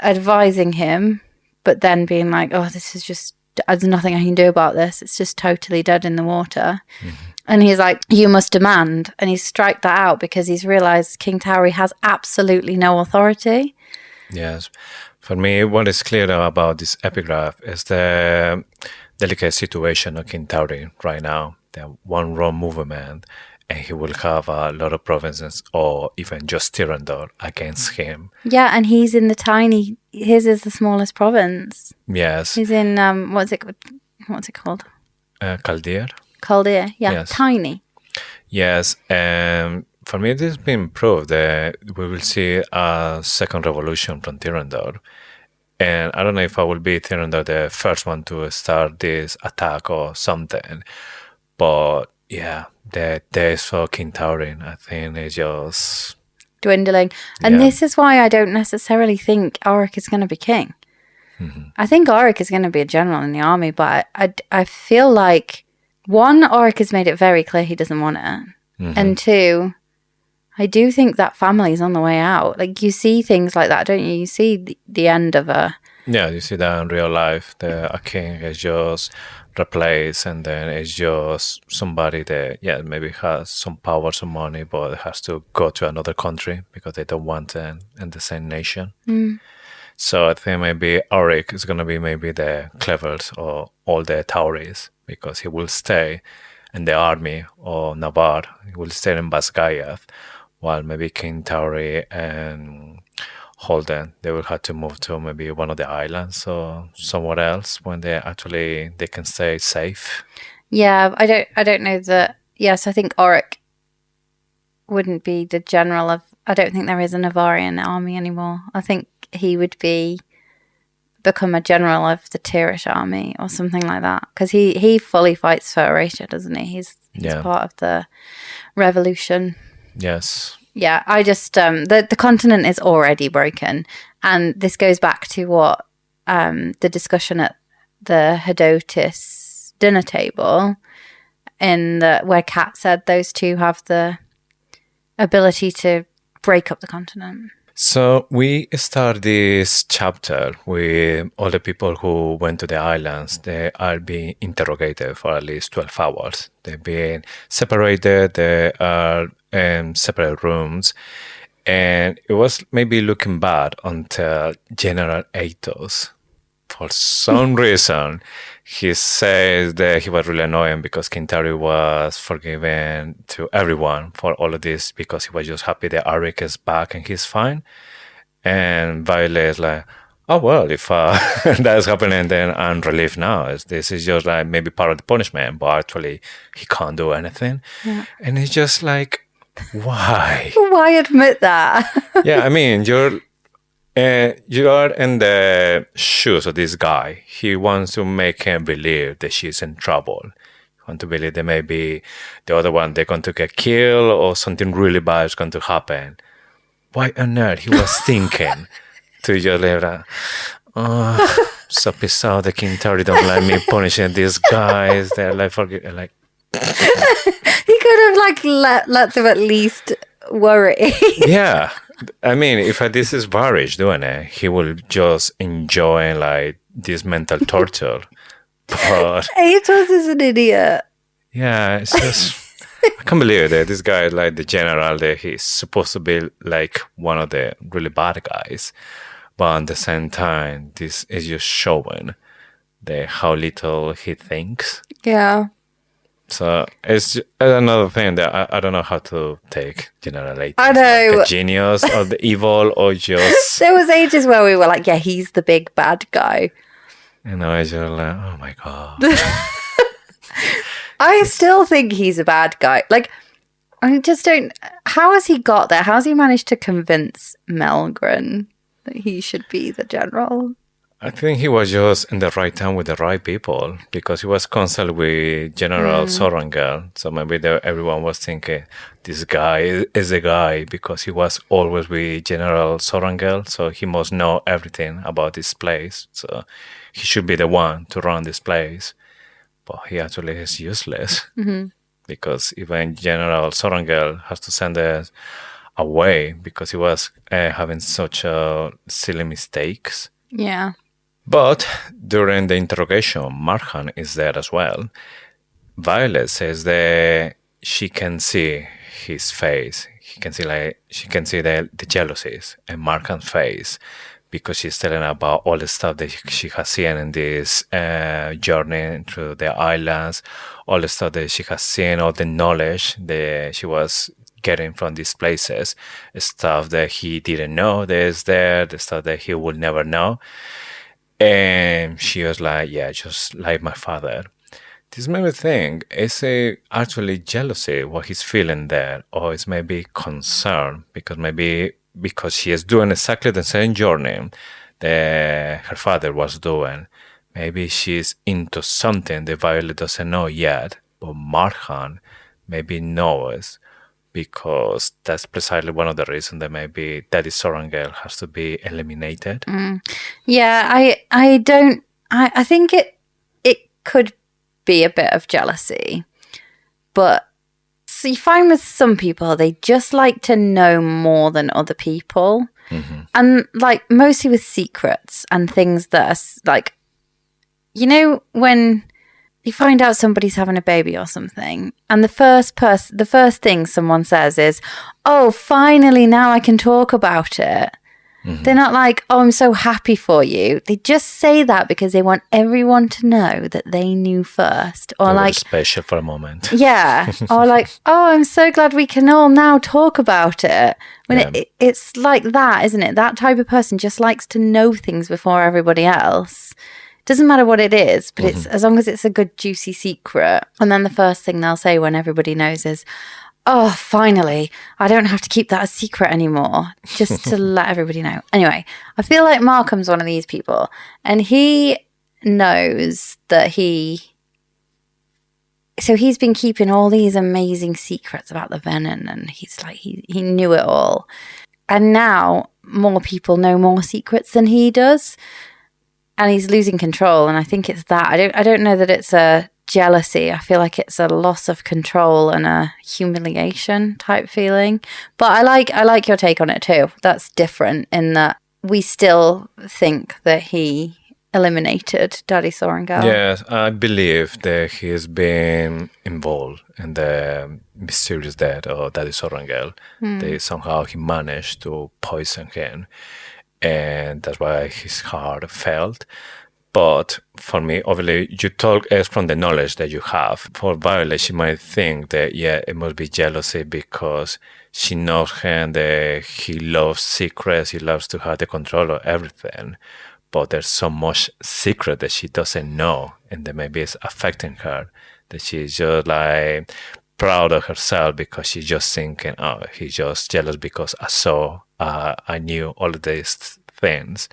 Advising him, but then being like, oh, this is just, there's nothing I can do about this. It's just totally dead in the water. Mm-hmm. And he's like, you must demand. And he's striked that out because he's realised King Tauri has absolutely no authority. Yes. For me, what is clear about this epigraph is the delicate situation of King Tauri right now. The one wrong movement, and he will have a lot of provinces or even just Tyrandor against him. Yeah, and he's in his is the smallest province. Yes. He's in, what's it called? Chaldear. Chaldear, yeah, yes. Tiny. Yes, and for me, it has been proved that we will see a second revolution from Tyrandor. And I don't know if I will be Tyrandor the first one to start this attack or something. But yeah, the days for King Tauri, I think, is just dwindling. And this is why I don't necessarily think Auric is going to be king. I think Auric is going to be a general in the army, but I feel like, one, Auric has made it very clear he doesn't want it. And two, I do think that family is on the way out. Like, you see things like that, don't you? You see the end of a... Yeah, you see that in real life. A king is just replaced, and then it's just somebody that, maybe has some power, some money, but has to go to another country because they don't want them in the same nation. So I think maybe Auric is going to be maybe the cleverest or all the Tauris, because he will stay in the army of Navarre. He will stay in Basgiath, while maybe King Tauri and Holden, they will have to move to maybe one of the islands or somewhere else when they can stay safe. Yeah, I don't know that. Yes, I think Auric wouldn't be the general of... I don't think there is a Navarian army anymore. I think he would become a general of the Tirish army or something like that, because he fully fights for Eurasia, doesn't he? He's part of the revolution. Yes. Yeah, I just the continent is already broken, and this goes back to what the discussion at the Hedotis dinner table, where Kat said those two have the ability to break up the continent. So we start this chapter with all the people who went to the islands. They are being interrogated for at least 12 hours. They're being separated. They are in separate rooms. And it was maybe looking bad until General Athos, for some reason, he says that he was really annoying because Kintari was forgiven to everyone for all of this because he was just happy that Auric is back and he's fine. And Violet is like, oh, well, if that's happening, then I'm relieved now. This is just like maybe part of the punishment, but actually he can't do anything. Yeah. And it's just like, why? Why admit that? Yeah, I mean, you are in the shoes of this guy. He wants to make him believe that she's in trouble. He wants to believe that maybe the other one, they're going to get killed or something really bad is going to happen. Why on earth he was thinking to just leave that, oh, so pissed off the King Tari don't like me punishing these guys. They're like, like... He could have let them at least worry. Yeah. I mean, if this is Varish doing it, he will just enjoy like this mental torture. But Athos is an idiot. Yeah, it's just I can't believe that this guy is like the general that he's supposed to be like one of the really bad guys, but at the same time, this is just showing how little he thinks. Yeah. So it's another thing that I don't know how to take General Athos. I know. Like a genius or the evil or just... There was ages where we were like, yeah, he's the big bad guy. You know, it's just like, oh my God. I still think he's a bad guy. Like, I just don't... How has he got there? How has he managed to convince Melgren that he should be the general? I think he was just in the right time with the right people because he was consulted with General Sorrengail. So maybe everyone was thinking, this guy is the guy because he was always with General Sorrengail. So he must know everything about this place. So he should be the one to run this place. But he actually is useless because even General Sorrengail has to send us away because he was having such silly mistakes. Yeah. But during the interrogation, Markham is there as well. Violet says that she can see his face. She can see the jealousies in Markham's face because she's telling about all the stuff that she has seen in this journey through the islands, all the stuff that she has seen, all the knowledge that she was getting from these places, stuff that he didn't know that is there, the stuff that he would never know. And she was like, yeah, just like my father. This made me think, is it actually jealousy, what he's feeling there? Or it's maybe concern, because she is doing exactly the same journey that her father was doing. Maybe she's into something that Violet doesn't know yet, but Markham maybe knows, because that's precisely one of the reasons that maybe Daddy Sorrengail has to be eliminated. Yeah, I think it could be a bit of jealousy, but so you find with some people, they just like to know more than other people. And like mostly with secrets and things that are like, you know, when you find out somebody's having a baby or something, and the first thing someone says is, "Oh, finally, now I can talk about it." They're not like, "Oh, I'm so happy for you." They just say that because they want everyone to know that they knew first, or like special for a moment. Yeah, or like, "Oh, I'm so glad we can all now talk about it." When it's like that, isn't it? That type of person just likes to know things before everybody else. Doesn't matter what it is, but it's as long as it's a good juicy secret. And then the first thing they'll say when everybody knows is, "Oh, finally, I don't have to keep that a secret anymore," just to let everybody know. Anyway, I feel like Markham's one of these people, and he knows that so he's been keeping all these amazing secrets about the Venin, and he's like, he knew it all. And now more people know more secrets than he does. And he's losing control, and I think it's that. I don't know that it's a jealousy. I feel like it's a loss of control and a humiliation type feeling. But I like your take on it too. That's different in that we still think that he eliminated Daddy Sorrengail. Yes, I believe that he's been involved in the mysterious death of Daddy Sorrengail. That somehow he managed to poison him. And that's why his heart failed. But for me, obviously, you talk as from the knowledge that you have. For Violet, she might think that, it must be jealousy because she knows him, that he loves secrets, he loves to have the control of everything. But there's so much secret that she doesn't know, and that maybe it's affecting her, that she's just like proud of herself because she's just thinking, "Oh, he's just jealous because I knew all of these things."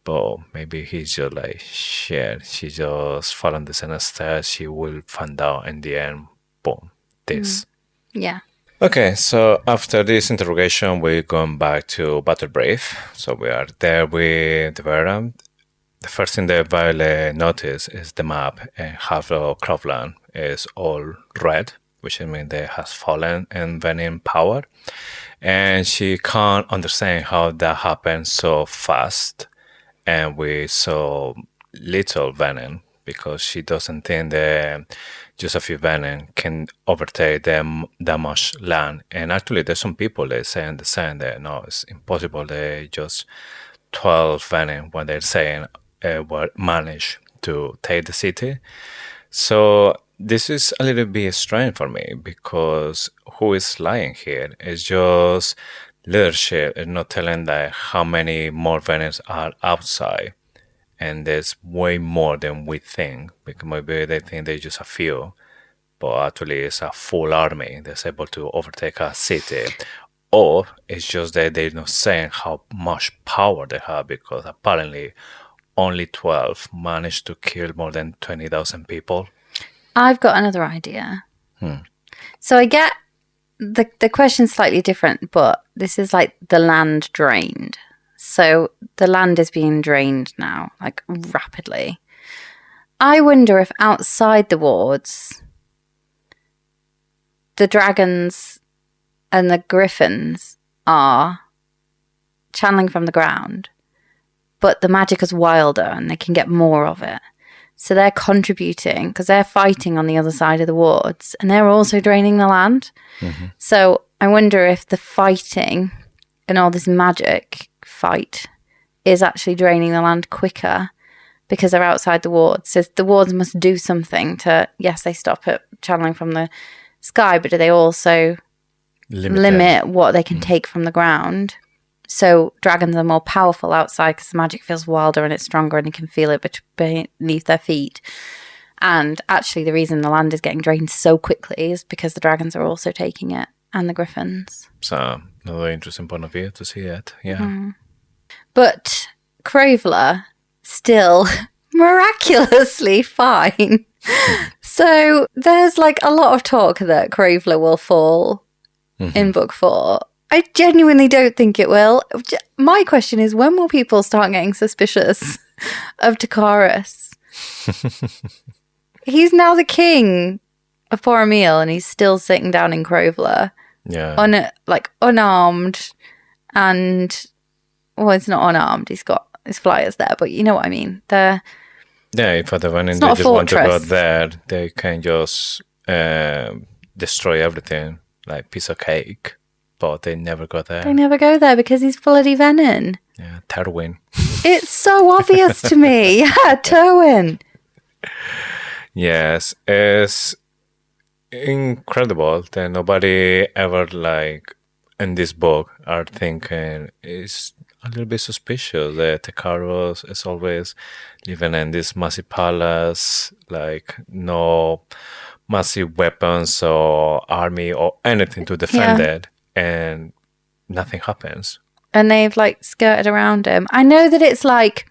But maybe he's just like, shit, she just fell on the same stairs, she will find out in the end, boom, this. Yeah. Okay, so after this interrogation, we're going back to Battle Brave. So we are there with Vera. The first thing that Violet noticed is the map, and half of Cropland is all red, which means they has fallen in Venin power. And she can't understand how that happened so fast and with so little Venin, because she doesn't think that just a few Venin can overtake them that much land. And actually, there's some people that say the same that no, it's impossible. They just 12 Venin when they're saying manage to take the city. So this is a little bit strange for me, because who is lying here? It's just leadership is not telling that how many more Venins are outside, and there's way more than we think, because maybe they think they're just a few, but actually it's a full army that's able to overtake a city. Or it's just that they're not saying how much power they have, because apparently only 12 managed to kill more than 20,000 people. I've got another idea. So I get the question's slightly different, but this is like the land drained. So the land is being drained now, like rapidly. I wonder if outside the wards, the dragons and the griffins are channeling from the ground, but the magic is wilder and they can get more of it. So they're contributing because they're fighting on the other side of the wards, and they're also draining the land. So I wonder if the fighting and all this magic fight is actually draining the land quicker because they're outside the wards. So the wards must do something to, yes, they stop it channeling from the sky, but do they also limit what they can take from the ground? So dragons are more powerful outside because the magic feels wilder and it's stronger and you can feel it beneath their feet. And actually the reason the land is getting drained so quickly is because the dragons are also taking it, and the griffins. So another interesting point of view to see it, yeah. But Craveler still miraculously fine. So there's like a lot of talk that Craveler will fall in book 4. I genuinely don't think it will. My question is, when will people start getting suspicious of Takaris? He's now the king of Boromir, and he's still sitting down in Crovler. Yeah. Unarmed, and well, it's not unarmed. He's got his flyers there, but you know what I mean. Yeah, if the Venin, they just want to go there, they can just destroy everything, like piece of cake. But they never go there. They never go there because he's bloody Venin. Yeah, Terwin. It's so obvious to me. Yeah, Terwin. Yes, it's incredible that nobody ever, like, in this book are thinking it's a little bit suspicious that Takaris is always living in this massive palace, like no massive weapons or army or anything to defend it, and nothing happens. And they've like skirted around him. I know that it's like,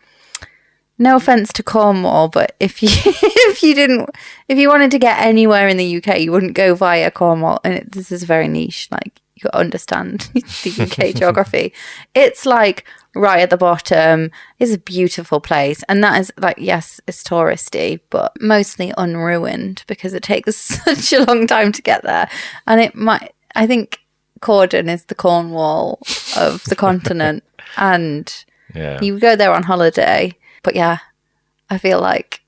no offense to Cornwall, but if you wanted to get anywhere in the UK, you wouldn't go via Cornwall. And this is very niche. Like, you got to understand the UK geography. It's like right at the bottom. It's a beautiful place, and that is like, yes, it's touristy, but mostly unruined because it takes such a long time to get there. And I think Corden is the Cornwall of the continent, and you go there on holiday. But yeah, I feel like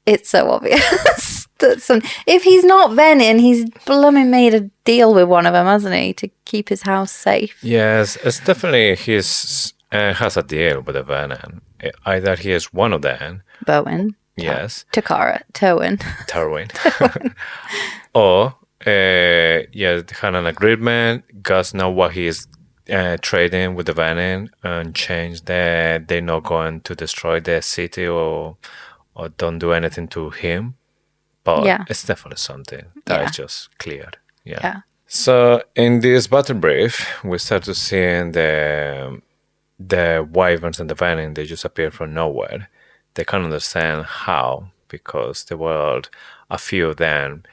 it's so obvious that if he's not Venin, he's blooming made a deal with one of them, hasn't he, to keep his house safe? Yes, it's definitely has a deal with the Venin. Either he is one of them. Bowen. Yes. Terwin. Or they had an agreement. Gus know what he is trading with the Venin, and change that they're not going to destroy the city or don't do anything to him. But it's definitely something that is just cleared. Yeah. So in this battle brief, we start to seeing the wyverns and the Venin. They just appear from nowhere. They can't understand how, because there were a few of them.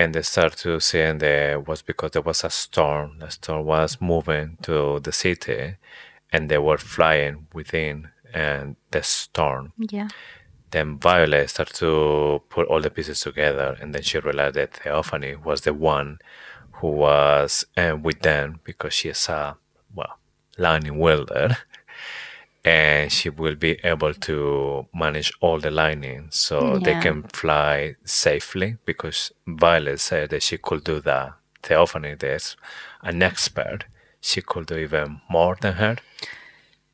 And they start to seeing was because there was a storm. The storm was moving to the city, and they were flying within the storm. Yeah. Then Violet started to put all the pieces together, and then she realized that Theophanie was the one who was with them, because she is a lightning wielder. And she will be able to manage all the lightning, so they can fly safely, because Violet said that she could do that. Theophanie is an expert. She could do even more than her.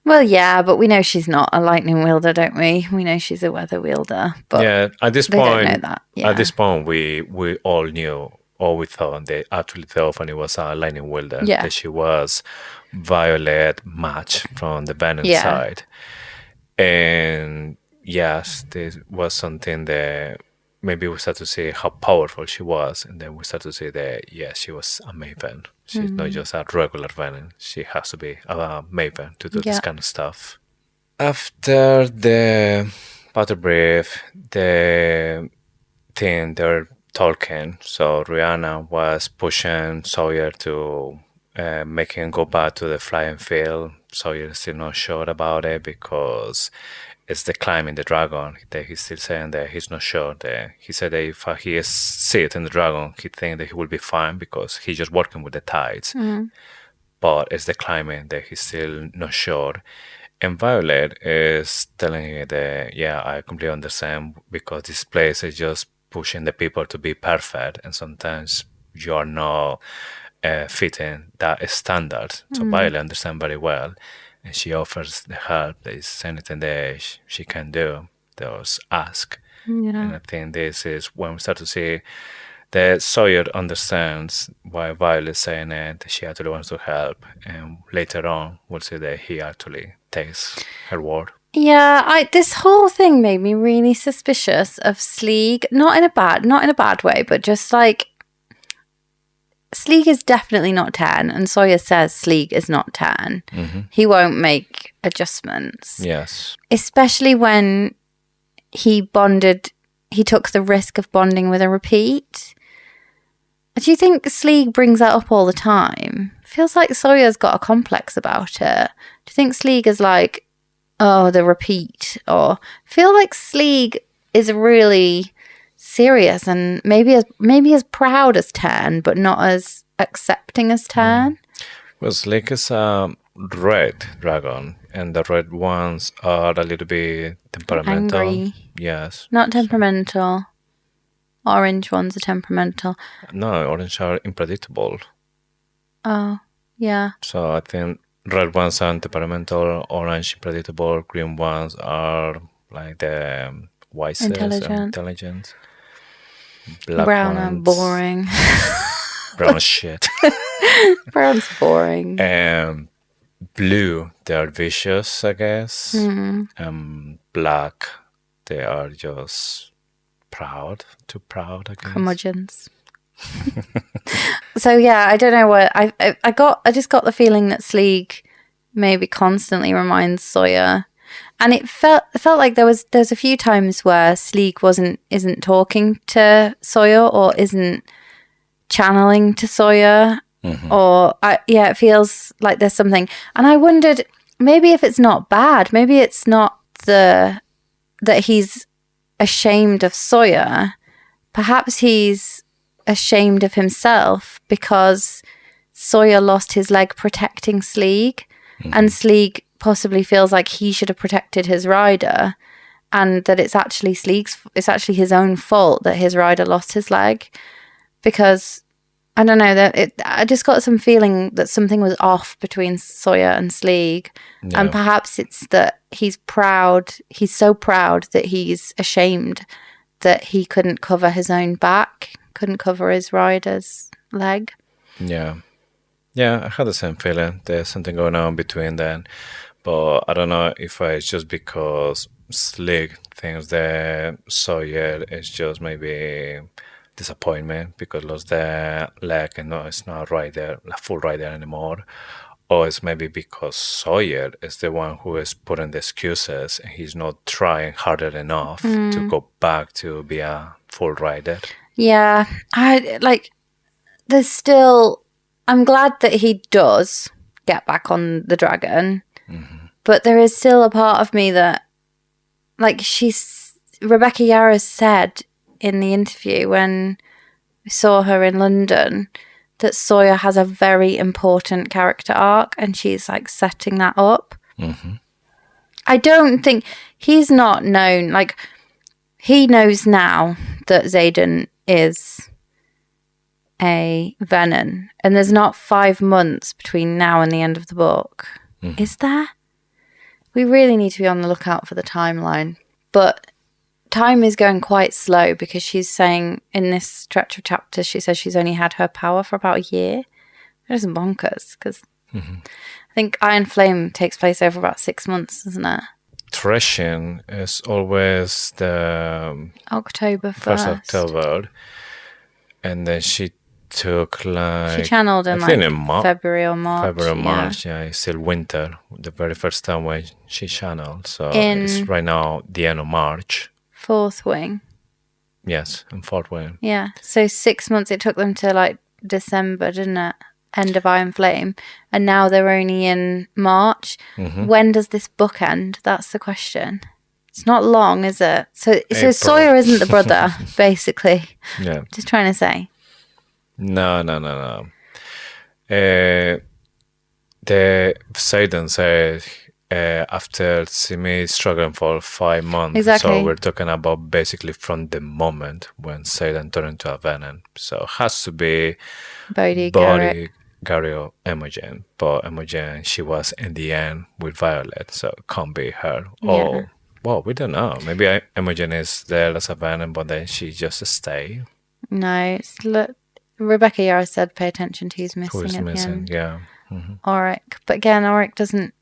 Well, yeah, but we know she's not a lightning wielder, don't we? We know she's a weather wielder. But at this they point, don't know that. Yeah. At this point, we all knew, or we thought that actually Theophanie was a lightning wielder. Yeah. That she was Violet match from the Venin side. And yes, this was something that maybe we start to see how powerful she was, and then we start to see that she was a Maven. She's not just a regular Venin. She has to be a Maven to do this kind of stuff. After the battle brief, the thing they're talking, so Rihanna was pushing Sawyer to make him go back to the flying field. Sawyer is still not sure about it, because it's the climbing the dragon that he's still saying that he's not sure. That he said that if he is sit in the dragon, he think that he will be fine, because he's just working with the tides. But it's the climbing that he's still not sure. And Violet is telling him that I completely understand, because this place is just pushing the people to be perfect, and sometimes you are not fitting that standard. So Violet understands very well, and she offers the help. There is anything that she can do, just ask. And I think this is when we start to see that Sawyer understands why Violet is saying it, that she actually wants to help, and later on we'll see that he actually takes her word. Yeah, this whole thing made me really suspicious of Sleeg. Not in a bad way, but just like, Sleeg is definitely not 10, and Sawyer says Sleeg is not 10. He won't make adjustments. Yes. Especially when he took the risk of bonding with a repeat. I Do you think Sleeg brings that up all the time? Feels like Sawyer's got a complex about it. Do you think Sleeg is like, oh, the repeat? Or feel like Sleeg is really serious and maybe as proud as Tern, but not as accepting as Tern? Well, Sleeg is a red dragon, and the red ones are a little bit temperamental. Angry. Yes. Not temperamental. Orange ones are temperamental. No, orange are unpredictable. Oh, yeah. So I think red ones are temperamental, orange unpredictable, green ones are like the wisest and intelligent. Black Brown are ones, boring. brown shit. Brown's boring. Blue, they are vicious, I guess. Black, they are just proud, too proud, I guess. Curmudgeons. So yeah, I don't know what I just got the feeling that Sleeg maybe constantly reminds Sawyer, and it felt like there's a few times where Sleeg isn't talking to Sawyer or isn't channeling to Sawyer, or it feels like there's something, and I wondered maybe if it's not bad, maybe it's not that he's ashamed of Sawyer, perhaps he's ashamed of himself because Sawyer lost his leg protecting Sleeg, and Sleeg possibly feels like he should have protected his rider, and that it's actually his own fault that his rider lost his leg, because I don't know, I just got some feeling that something was off between Sawyer and Sleeg, and perhaps it's that he's so proud that he's ashamed that he couldn't cover his own back, couldn't cover his rider's leg. Yeah, I had the same feeling. There's something going on between them, but I don't know if it's just because Sleeg thinks that Sawyer is just maybe disappointment because lost their leg and it's not a full rider anymore, or it's maybe because Sawyer is the one who is putting the excuses and he's not trying harder enough to go back to be a full rider. Yeah, I'm glad that he does get back on the dragon, but there is still a part of me that, like Rebecca Yarros said in the interview when we saw her in London, that Sawyer has a very important character arc and she's like setting that up. I don't think he's not known, like he knows now that Xaden is a Venin, and there's not 5 months between now and the end of the book. Is there? We really need to be on the lookout for the timeline, but time is going quite slow because she's saying in this stretch of chapters, she says she's only had her power for about a year. That is bonkers because I think Iron Flame takes place over about 6 months, doesn't it? Threshing is always the October 1st October, and then she took she channeled in February or March. Yeah, it's still winter. The very first time when she channeled, so it's right now the end of March. Fourth wing. Yes, in fourth wing. Yeah, so 6 months it took them to like December, didn't it? End of Iron Flame, and now they're only in March. When does this book end? That's the question. It's not long, is it? So Sawyer isn't the brother, basically. Yeah. Just trying to say. No. The Xaden said after Simi struggling for 5 months. Exactly. So we're talking about basically from the moment when Xaden turned into a Venin. So it has to be Bodhi, Gary or Imogen. But Imogen, she was in the end with Violet, so it can't be her. Yeah. Well, we don't know. Maybe Imogen is there as a Venin, but then she just stay. No, Rebecca Yarros said pay attention to who's missing. Who's at missing? the end. Yeah. Auric, but again, Auric doesn't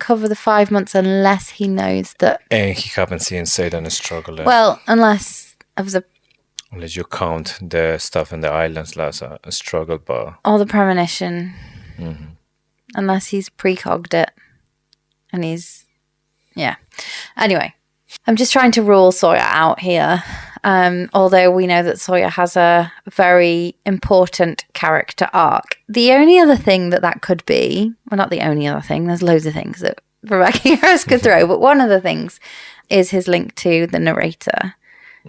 cover the 5 months unless he knows that. And he haven't seen Xaden struggling. Well, unless you count the stuff in the islands as a struggle, but or the premonition, unless he's precogged it, and he's Anyway, I'm just trying to rule Sawyer out here. Although we know that Sawyer has a very important character arc. The only other thing that could be, well, not the only other thing, there's loads of things that Rebecca Harris could throw, but one of the things is his link to the narrator.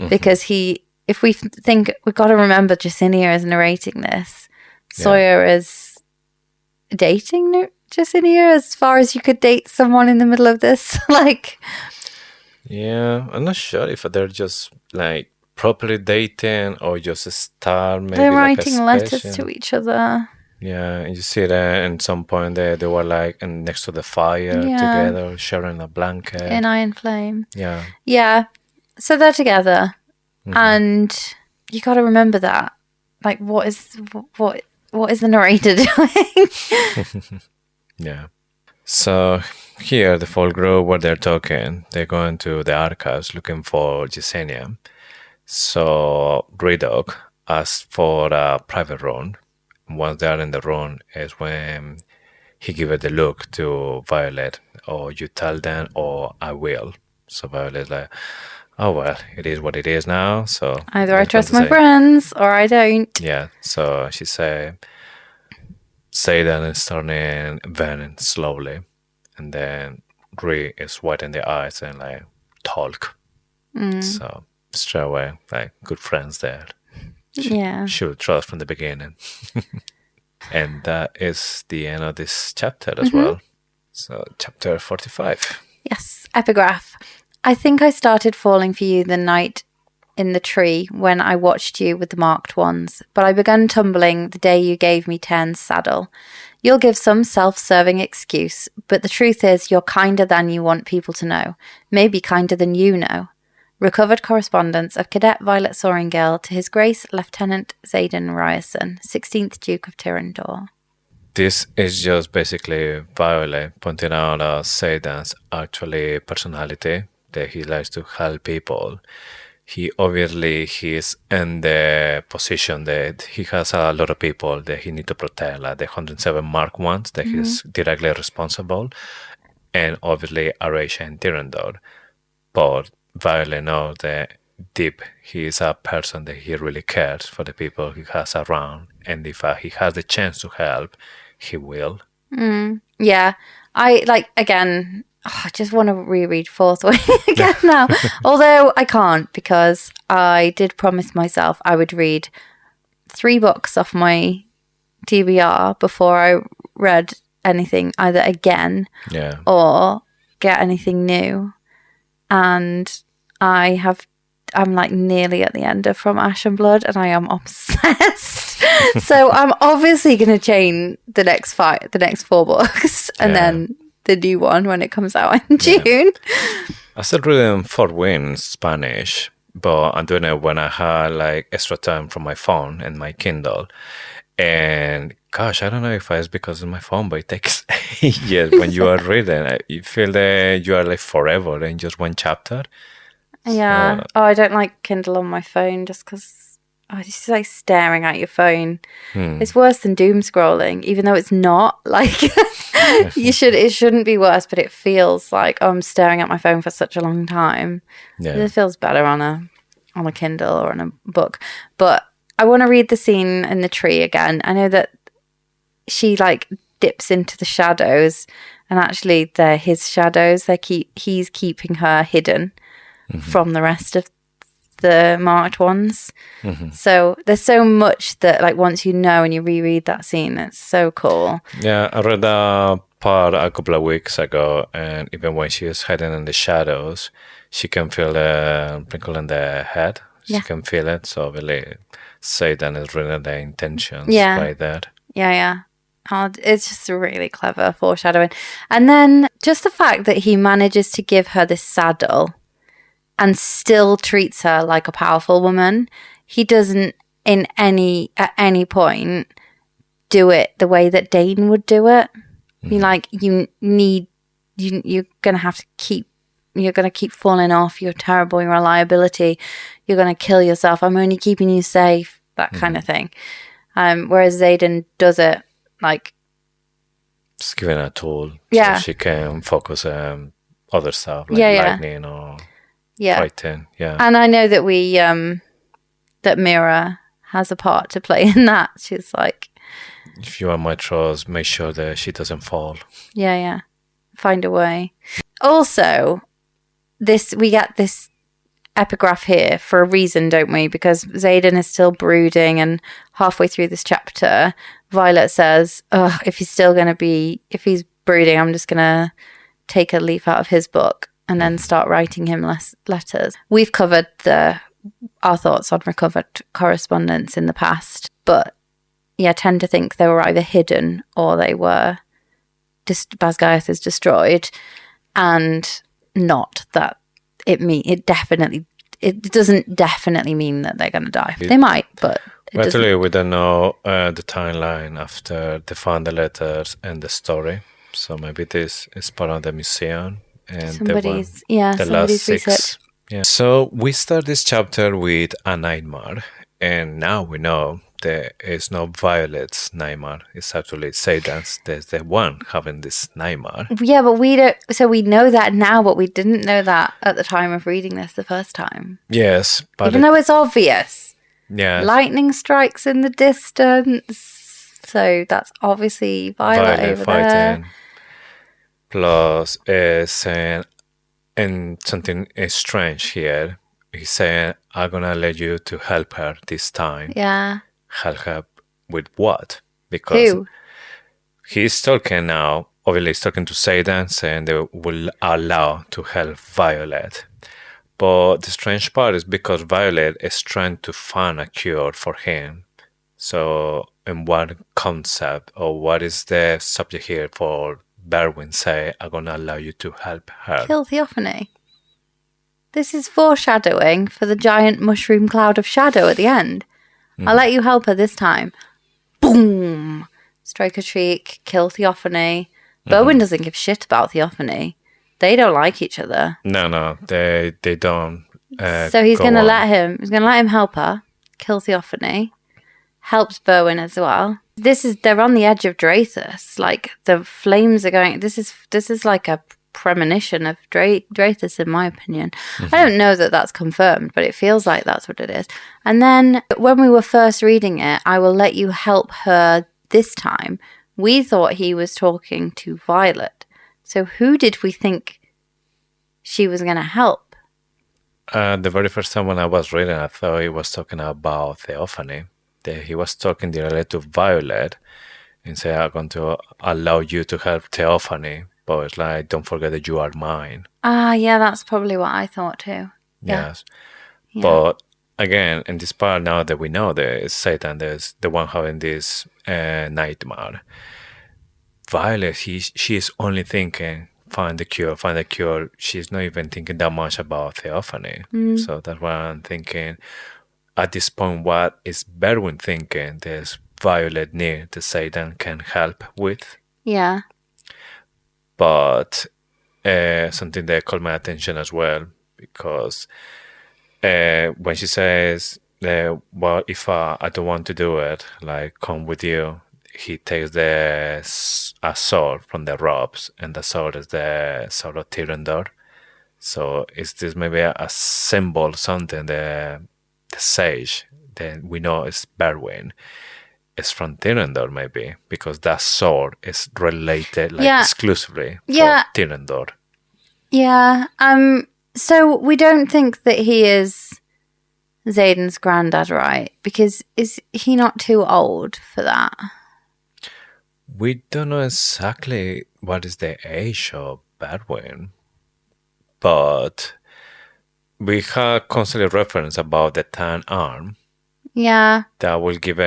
Because if we think, we've got to remember Jacinia is narrating this. Sawyer is dating Jacinia as far as you could date someone in the middle of this. Yeah, I'm not sure if they're just like properly dating or just a star. Maybe they're like writing letters to each other. Yeah, and you see that at some point they were like next to the fire together, sharing a blanket. In Iron Flame. Yeah. Yeah. So they're together. And you got to remember that. Like, what is the narrator doing? Yeah. So here, the full group, where they're talking, they go into the archives looking for Yesenia. So Redog asks for a private room. Once they're in the room is when he gives the look to Violet. Or you tell them, or I will. So Violet's like, oh, well, it is what it is now. So either I trust my friends or I don't. Yeah. So she say that is turning Venin slowly. And then Rhea is wet in the eyes and like talk. So straight away, like good friends there. She would trust from the beginning. And that is the end of this chapter as well. So chapter 45. Yes, epigraph. I think I started falling for you the night in the tree when I watched you with the marked ones, but I began tumbling the day you gave me Tern's saddle. You'll give some self-serving excuse, but the truth is you're kinder than you want people to know, maybe kinder than you know. Recovered correspondence of Cadet Violet Sorrengail to His Grace Lieutenant Xaden Ryerson, 16th Duke of Tyrrendor. This is just basically Violet pointing out Xaden's actually personality, that he likes to help people. He is in the position that he has a lot of people that he needs to protect, like the 107 Mark ones that he's directly responsible, and obviously Aracia and Tyrrendor. But Violet knows that deep he is a person that he really cares for the people he has around, and if he has the chance to help, he will. Yeah, I just want to reread Fourth Wing again now. Although I can't, because I did promise myself I would read 3 books off my TBR before I read anything either again or get anything new. And I'm like nearly at the end of From Ash and Blood, and I am obsessed. So I'm obviously going to chain the next 4 books, and then the new one when it comes out in June. I still reading Fort Wayne in Spanish, but I'm doing it when I had like extra time from my phone and my Kindle. And gosh, I don't know if it's because of my phone, but it takes years when you are reading. You feel that you are like forever in just one chapter. Yeah. So, I don't like Kindle on my phone just because it's just like staring at your phone. It's worse than doom scrolling, even though it's not. Like it shouldn't be worse, but it feels like I'm staring at my phone for such a long time. Yeah. It feels better on a Kindle or on a book. But I want to read the scene in the tree again. I know that she like dips into the shadows, and actually they're his shadows. He's keeping her hidden from the rest of the marked ones. So there's so much that like once you know and you reread that scene, it's so cool. Yeah, I read that part a couple of weeks ago, and even when she is hiding in the shadows, she can feel the prickle in the head. She can feel it. So really, Satan is really the intentions right there. Yeah. Oh, it's just really clever foreshadowing. And then just the fact that he manages to give her this saddle and still treats her like a powerful woman. He doesn't at any point do it the way that Dane would do it. You're gonna keep falling off. You're terrible. Your reliability. You're gonna kill yourself. I'm only keeping you safe. That kind of thing. Whereas Xaden does it like just giving her a tool so she can focus on other stuff like lightning or fighting. Yeah. And I know that that Mira has a part to play in that. She's like, if you are my trolls, make sure that she doesn't fall. Yeah. Find a way. Also, we get this epigraph here for a reason, don't we? Because Xaden is still brooding, and halfway through this chapter, Violet says, if he's brooding, I'm just going to take a leaf out of his book and then start writing him letters. We've covered our thoughts on recovered correspondence in the past, but tend to think they were either hidden or they were Basgiath is destroyed, and not that it doesn't definitely mean that they're going to die. They might, but actually we don't know the timeline after they found the letters and the story, so maybe this is part of the museum and somebody's last 6. research. Yeah. So we start this chapter with a nightmare, and now we know there is no Violet's nightmare. It's actually Xaden's. There's the one having this nightmare. Yeah, but we don't. So we know that now, but we didn't know that at the time of reading this the first time. Yes, but even though it's obvious. Yeah. Lightning strikes in the distance, so that's obviously Violet over fighting. there. Plus, saying, and something is strange here. He's saying, "I'm gonna let you to help her this time." Yeah. Help her with what? Because he's talking now. Obviously, he's talking to Xaden, saying they will allow to help Violet. But the strange part is because Violet is trying to find a cure for him. So, in what concept or what is the subject here for Berwin say, "I'm gonna allow you to help her"? Kill Theophanie. This is foreshadowing for the giant mushroom cloud of shadow at the end. I'll let you help her this time. Boom! Strike a shriek, kill Theophanie. Berwin doesn't give shit about Theophanie. They don't like each other. No, they don't. So he's going to let him help her, kill Theophanie. Helps Berwin as well. They're on the edge of Drathus. Like, the flames are going. This is like a premonition of Drathus, in my opinion. I don't know that that's confirmed, but it feels like that's what it is. And then when we were first reading it, "I will let you help her this time," we thought he was talking to Violet. So who did we think she was going to help? The very first time when I was reading, I thought he was talking about Theophanie. He was talking directly to Violet and say, "I'm going to allow you to help Theophanie. But it's like, don't forget that you are mine." Yeah, that's probably what I thought too. Yes. Yeah. But again, in this part now that we know that Satan is the one having this nightmare, Violet, she is only thinking, find the cure. She's not even thinking that much about Theophany. So that's why I'm thinking, at this point, what is Berwin thinking? There's Violet near that Satan can help with. Yeah. But something that caught my attention as well, because when she says, well, if I don't want to do it, like, come with you, he takes a sword from the ropes, and the sword is the sword of Tyrandor. So is this maybe a symbol, something, the sage that we know is Berwin, is from Tyrandor, maybe, because that sword is related exclusively for Tyrandor. Yeah. So we don't think that he is Xaden's granddad, right? Because is he not too old for that? We don't know exactly what is the age of Berwin, but we have constantly reference about the tan arm. Yeah. That will give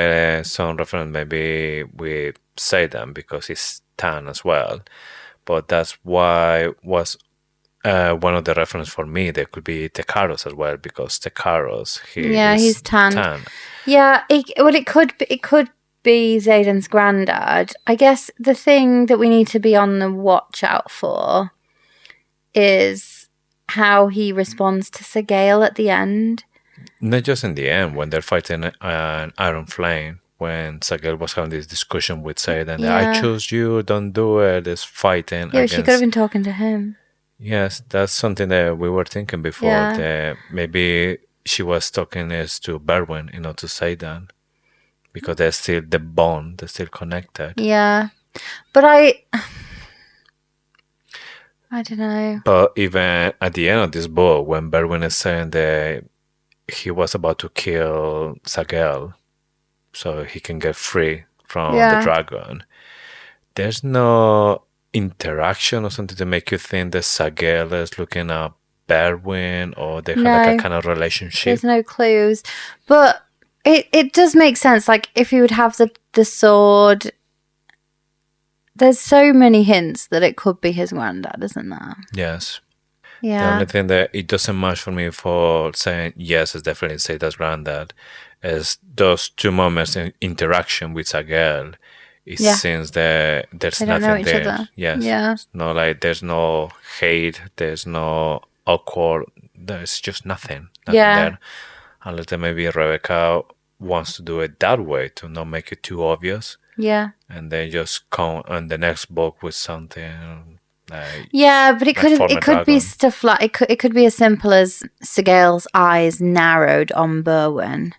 some reference maybe with Satan because he's tan as well. But that's why was one of the reference for me. There could be Tekaros as well, because Tekaros, he's tan. Yeah, it could be Xaden's granddad. I guess the thing that we need to be on the watch out for is how he responds to Sorrengail at the end. Not just in the end, when they're fighting an iron flame, when Sorrengail was having this discussion with Xaden, I choose you, don't do it, is fighting. Yeah, she could have been talking to him. Yes, that's something that we were thinking before. Yeah. That maybe she was talking is to Berwin, to say that. Because they're still the bond, they're still connected. Yeah. But I don't know. But even at the end of this book, when Berwin is saying that he was about to kill Sorrengail so he can get free from the dragon, there's no interaction or something to make you think that Sorrengail is looking at Berwin or they have like a kind of relationship. There's no clues. But it does make sense. Like, if you would have the sword, there's so many hints that it could be his granddad, isn't there? Yes. Yeah. The only thing that it doesn't match for me for saying, yes, it's definitely Zeta's granddad, is those 2 moments in interaction with Sorrengail. It seems that there's they don't nothing know each there. Other. Yes. Yeah. No, like, there's no hate, there's no awkward, there's just nothing there. Unless then maybe Rebecca wants to do it that way to not make it too obvious. Yeah. And then just come on the next book with something like... Yeah, but it could be stuff like... It could be as simple as Sorrengail's eyes narrowed on Berwin.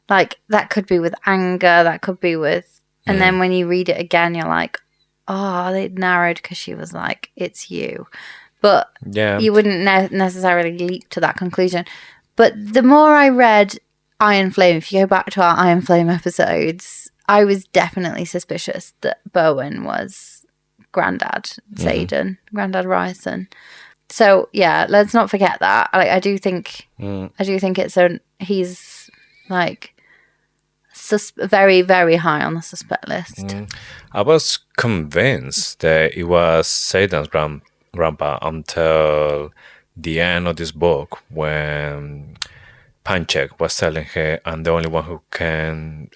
Like, that could be with anger, that could be with... And then when you read it again, you're like, oh, they narrowed because she was like, it's you. But you wouldn't necessarily leap to that conclusion. But the more I read Iron Flame, if you go back to our Iron Flame episodes, I was definitely suspicious that Berwin was Grandad Xaden, Grandad Ryerson. So yeah, let's not forget that. I do think it's he's like very, very high on the suspect list. I was convinced that it was Xaden's grandpa until the end of this book when Panchek was telling her, I'm the only one who can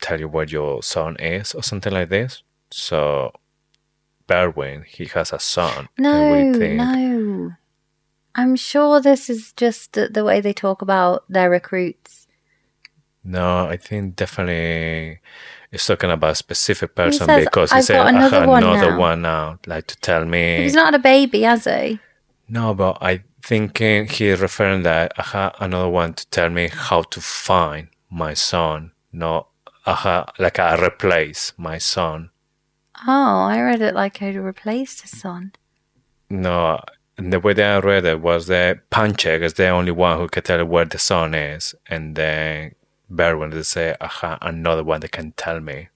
tell you where your son is or something like this. So Berwin, he has a son. No. I'm sure this is just the way they talk about their recruits. No, I think definitely it's talking about a specific person because he said, I have another one now. Like to tell me. He's not had a baby, has he? No, but I thinking he's referring that I have another one to tell me how to find my son, not like I replace my son. Oh, I read it like I replaced his son. No, the way that I read it was that Panchek is the only one who can tell where the son is, and then Berwin to say, I have another one that can tell me.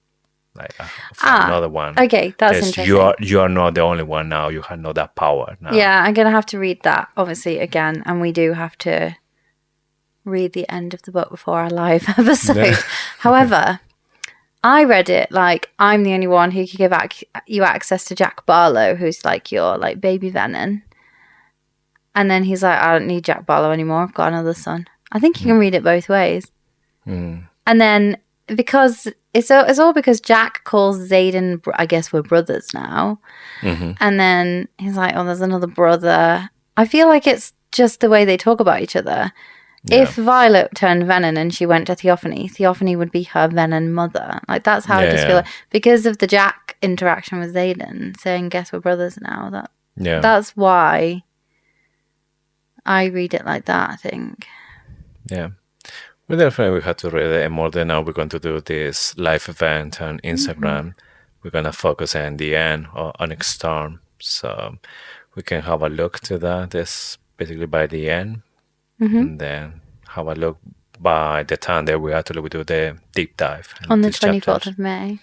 Like another one. Okay, that's interesting. You are not the only one now. You have not that power now. Yeah, I'm gonna have to read that obviously again, and we do have to read the end of the book before our live episode. However, I read it like I'm the only one who can give you access to Jack Barlow, who's like your like baby Venin. And then he's like, I don't need Jack Barlow anymore. I've got another son. I think you can read it both ways. And then because it's all because Jack calls Xaden, I guess we're brothers now. And then he's like, oh, there's another brother. I feel like it's just the way they talk about each other. Yeah. If Violet turned Venin and she went to Theophanie would be her Venin mother. Like, that's how I just feel like, because of the Jack interaction with Xaden, saying, guess we're brothers now. That's why I read it like that, I think. Yeah. We definitely have to read it more than now. We're going to do this live event on Instagram. We're going to focus on the end of Onyx Storm. So we can have a look to that. This basically by the end. And then have a look by the time that we actually do the deep dive. On the 24th of May.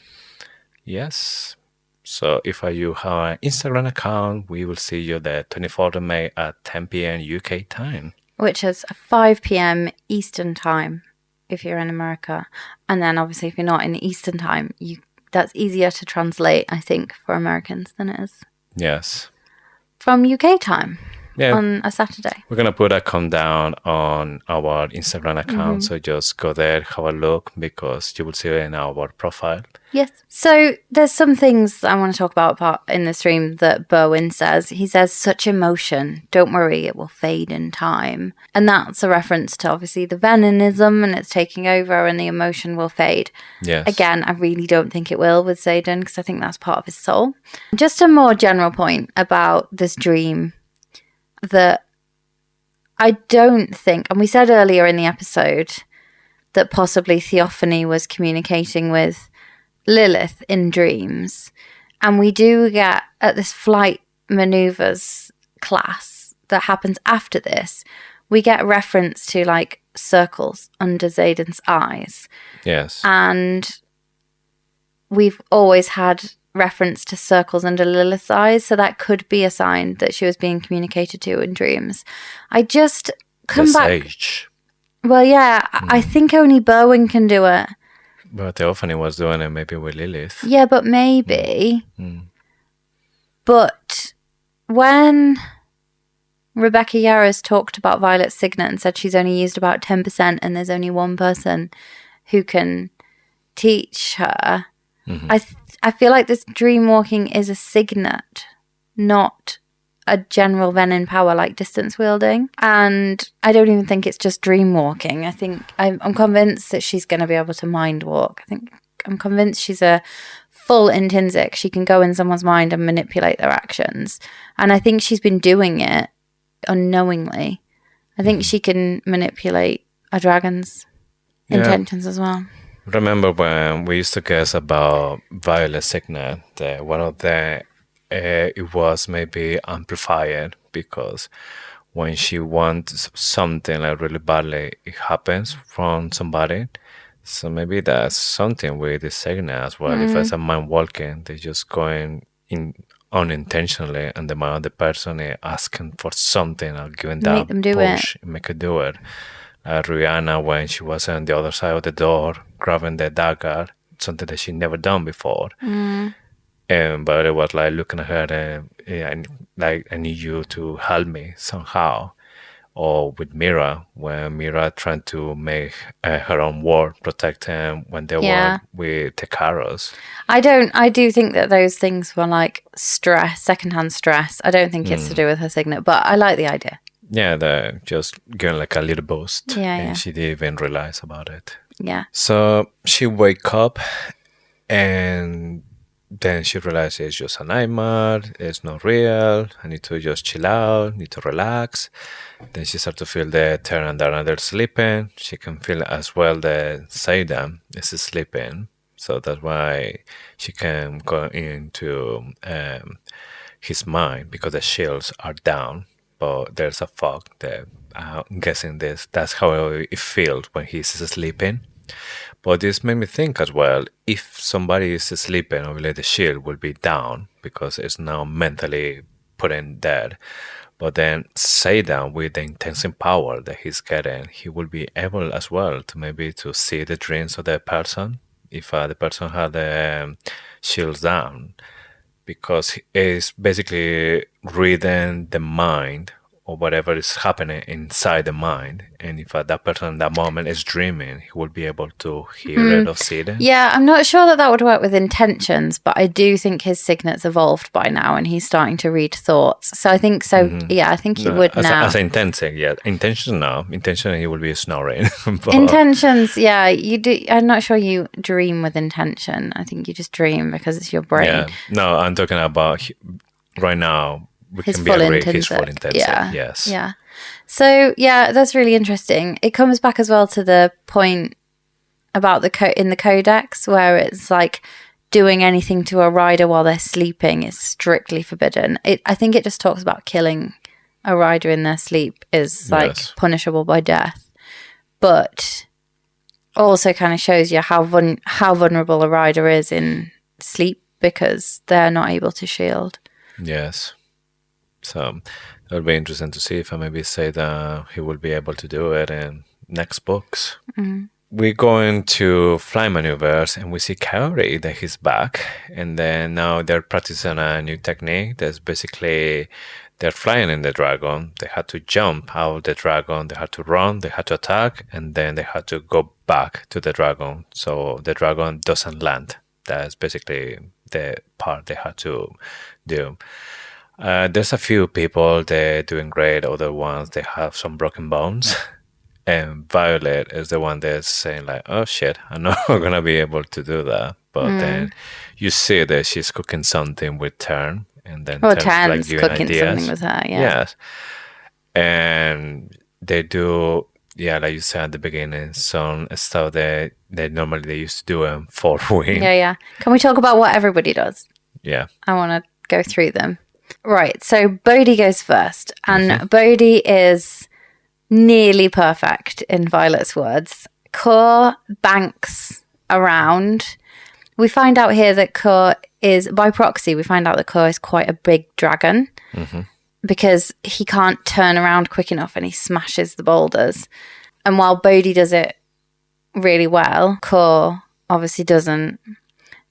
Yes. So if you have an Instagram account, we will see you the 24th of May at 10 p.m. UK time. Which is 5 p.m. Eastern time if you're in America. And then obviously if you're not in Eastern time, that's easier to translate, I think, for Americans than it is. Yes. From UK time. on a Saturday. We're going to put a countdown on our Instagram account. So just go there, have a look, because you will see it in our profile. Yes. So there's some things I want to talk about in the stream that Berwyn says. He says, such emotion. Don't worry, it will fade in time. And that's a reference to obviously the Veninism, and it's taking over and the emotion will fade. Yes. Again, I really don't think it will with Xaden, because I think that's part of his soul. Just a more general point about this dream that I don't think, and we said earlier in the episode that possibly Theophanie was communicating with Lilith in dreams, and we do get at this flight maneuvers class that happens after this, we get reference to like circles under Xaden's eyes. Yes. And we've always had reference to circles under Lilith's eyes, so that could be a sign that she was being communicated to in dreams. I just come back. Sage. Well, yeah, I think only Berwyn can do it. But Theophanie was doing it maybe with Lilith. Yeah, but maybe. But when Rebecca Yarros talked about Violet's signet and said she's only used about 10% and there's only one person who can teach her, I feel like this dream walking is a signet, not a general Venin power like distance wielding. And I don't even think it's just dream walking. I think I'm convinced that she's going to be able to mind walk. I'm convinced she's a full intrinsic. She can go in someone's mind and manipulate their actions. And I think she's been doing it unknowingly. I think she can manipulate a dragon's intentions as well. Remember when we used to guess about Violet's signet, one of the it was maybe amplified, because when she wants something like really badly, it happens from somebody. So maybe that's something with the signet as well. If it's a mind walking, they're just going in unintentionally, and the mind of the person is asking for something or giving that push, make it do it. Rihanna, when she was on the other side of the door, grabbing the dagger, something that she never done before. But it was like looking at her and like, I need you to help me somehow. Or with Mira, when Mira trying to make her own ward, protect him when they were with Tekaros. I do think that those things were like stress, secondhand stress. I don't think it's to do with her signet, but I like the idea. Yeah, they're just getting like a little boost. And she didn't even realize about it. Yeah. So she wake up and then she realizes it's just a nightmare, it's not real, I need to just chill out, need to relax. Then she starts to feel the turn and they're sleeping. She can feel as well that Xaden is sleeping. So that's why she can go into his mind, because the shields are down, but there's a fog that I'm guessing that's how it feels when he's sleeping. But this made me think as well, if somebody is sleeping, obviously the shield will be down because it's now mentally put in dead. But then Xaden, with the intense power that he's getting, he will be able as well to maybe to see the dreams of the person, if the person had the shields down, because it's basically reading the mind or whatever is happening inside the mind. And if that person in that moment is dreaming, he will be able to hear it or see it. Yeah, I'm not sure that would work with intentions, but I do think his signet's evolved by now and he's starting to read thoughts. So I think yeah, I think he would now. As intention, yeah. Intention now. Intention, he will be snoring. Intentions, yeah. You do. I'm not sure you dream with intention. I think you just dream because it's your brain. Yeah. No, I'm talking about right now. His full intensive. Yeah. Yes. Yeah. So, yeah, that's really interesting. It comes back as well to the point about in the codex where it's like doing anything to a rider while they're sleeping is strictly forbidden. I think it just talks about killing a rider in their sleep is like punishable by death. But also kind of shows you how vulnerable a rider is in sleep because they're not able to shield. Yes. So it'll be interesting to see if I maybe say that he will be able to do it in next books. We're going to fly maneuvers and we see Kaori that he's back, and then now they're practicing a new technique that's basically they're flying in the dragon. They had to jump out of the dragon. They had to run. They had to attack, and then they had to go back to the dragon. So the dragon doesn't land. That's basically the part they had to do. There's a few people, they're doing great. Other ones, they have some broken bones. And Violet is the one that's saying like, oh shit, I'm not going to be able to do that. But then you see that she's cooking something with Tern. And then Tern's like cooking something with her, yeah. Yes. And they do, like you said at the beginning, some stuff that normally they used to do in Fort Wing. Yeah. Can we talk about what everybody does? Yeah. I want to go through them. Right, so Bodhi goes first. And Bodhi is nearly perfect, in Violet's words. Core banks around. We find out here that Core is, by proxy, we find out that Core is quite a big dragon because he can't turn around quick enough and he smashes the boulders. And while Bodhi does it really well, Core obviously doesn't.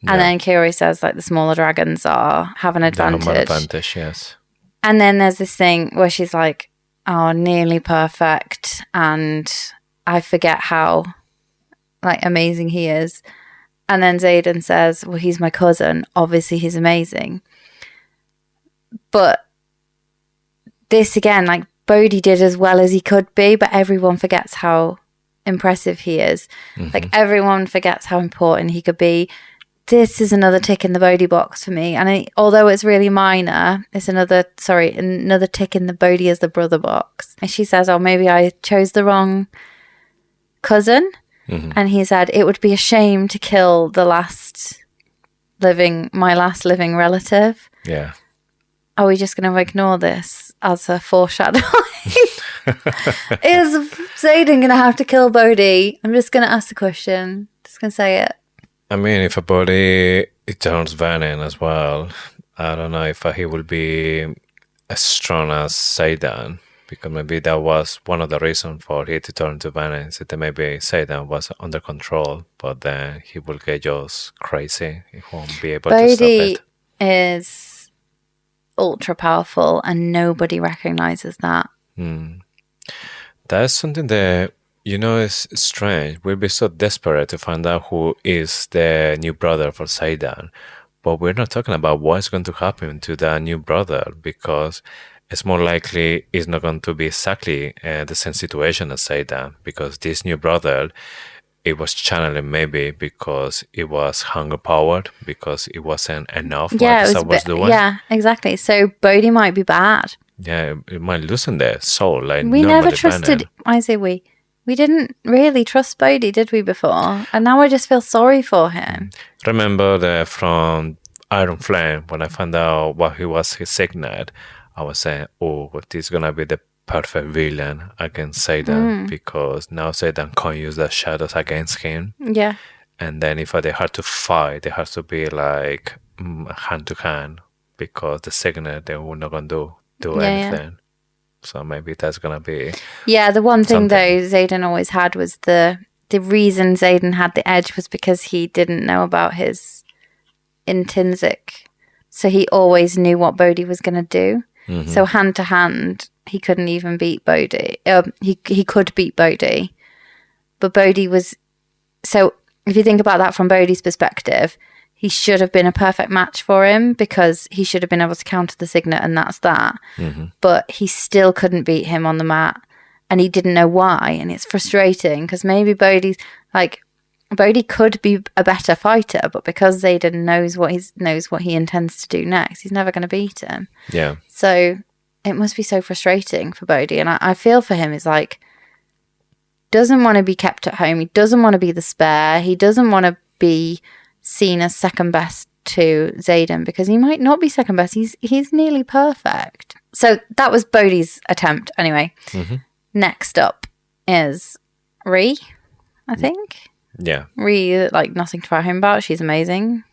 And then Kiri says like the smaller dragons have an advantage. An advantage, yes. And then there's this thing where she's like, oh, nearly perfect. And I forget how like amazing he is. And then Xaden says, well, he's my cousin. Obviously, he's amazing. But this again, like Bodhi did as well as he could be, but everyone forgets how impressive he is. Like everyone forgets how important he could be. This is another tick in the Bodhi box for me. And although it's really minor, it's another tick in the Bodhi as the brother box. And she says, oh, maybe I chose the wrong cousin. And he said, it would be a shame to kill my last living relative. Yeah. Are we just going to ignore this as a foreshadowing? Is Xaden going to have to kill Bodhi? I'm just going to ask the question. Just going to say it. I mean, if a body it turns Venin as well, I don't know if he will be as strong as Xaden, because maybe that was one of the reasons for he to turn to Venin, so that maybe Xaden was under control, but then he will get just crazy. He won't be able to stop it. Bodhi is ultra powerful and nobody recognizes that. That's something that, you know, it's strange. We'll be so desperate to find out who is the new brother for Xaden, but we're not talking about what's going to happen to that new brother, because it's more likely it's not going to be exactly the same situation as Xaden, because this new brother, it was channeling maybe because it was hunger powered, because it wasn't enough what Xaden was doing. Yeah, exactly. So Bodhi might be bad. Yeah, it might loosen their soul. Like we never trusted. I say we didn't really trust Bodhi, did we, before? And now I just feel sorry for him. Remember from Iron Flame, when I found out what he was, his signet, I was saying, oh, this is going to be the perfect villain against Xaden, because now Xaden can't use the shadows against him. Yeah. And then if they had to fight, they have to be like hand to hand, because the signet, they were not going to do anything. Yeah. So maybe that's going to be... Yeah, the one thing, though, Xaden always had was the reason Xaden had the edge was because he didn't know about his intrinsic. So he always knew what Bodhi was going to do. So hand to hand, he couldn't even beat Bodhi. He could beat Bodhi. But Bodhi was... So if you think about that from Bodhi's perspective, he should have been a perfect match for him, because he should have been able to counter the signet, and that's that. But he still couldn't beat him on the mat, and he didn't know why. And it's frustrating, because maybe Bodhi could be a better fighter, but because Xaden knows what he intends to do next, he's never going to beat him. Yeah. So it must be so frustrating for Bodhi, and I feel for him. He's like, doesn't want to be kept at home. He doesn't want to be the spare. He doesn't want to be seen as second best to Xaden, because he might not be second best. He's nearly perfect. So that was Bodhi's attempt anyway. Next up is Rhi, I think. Yeah. Rhi, like, nothing to write home about. She's amazing.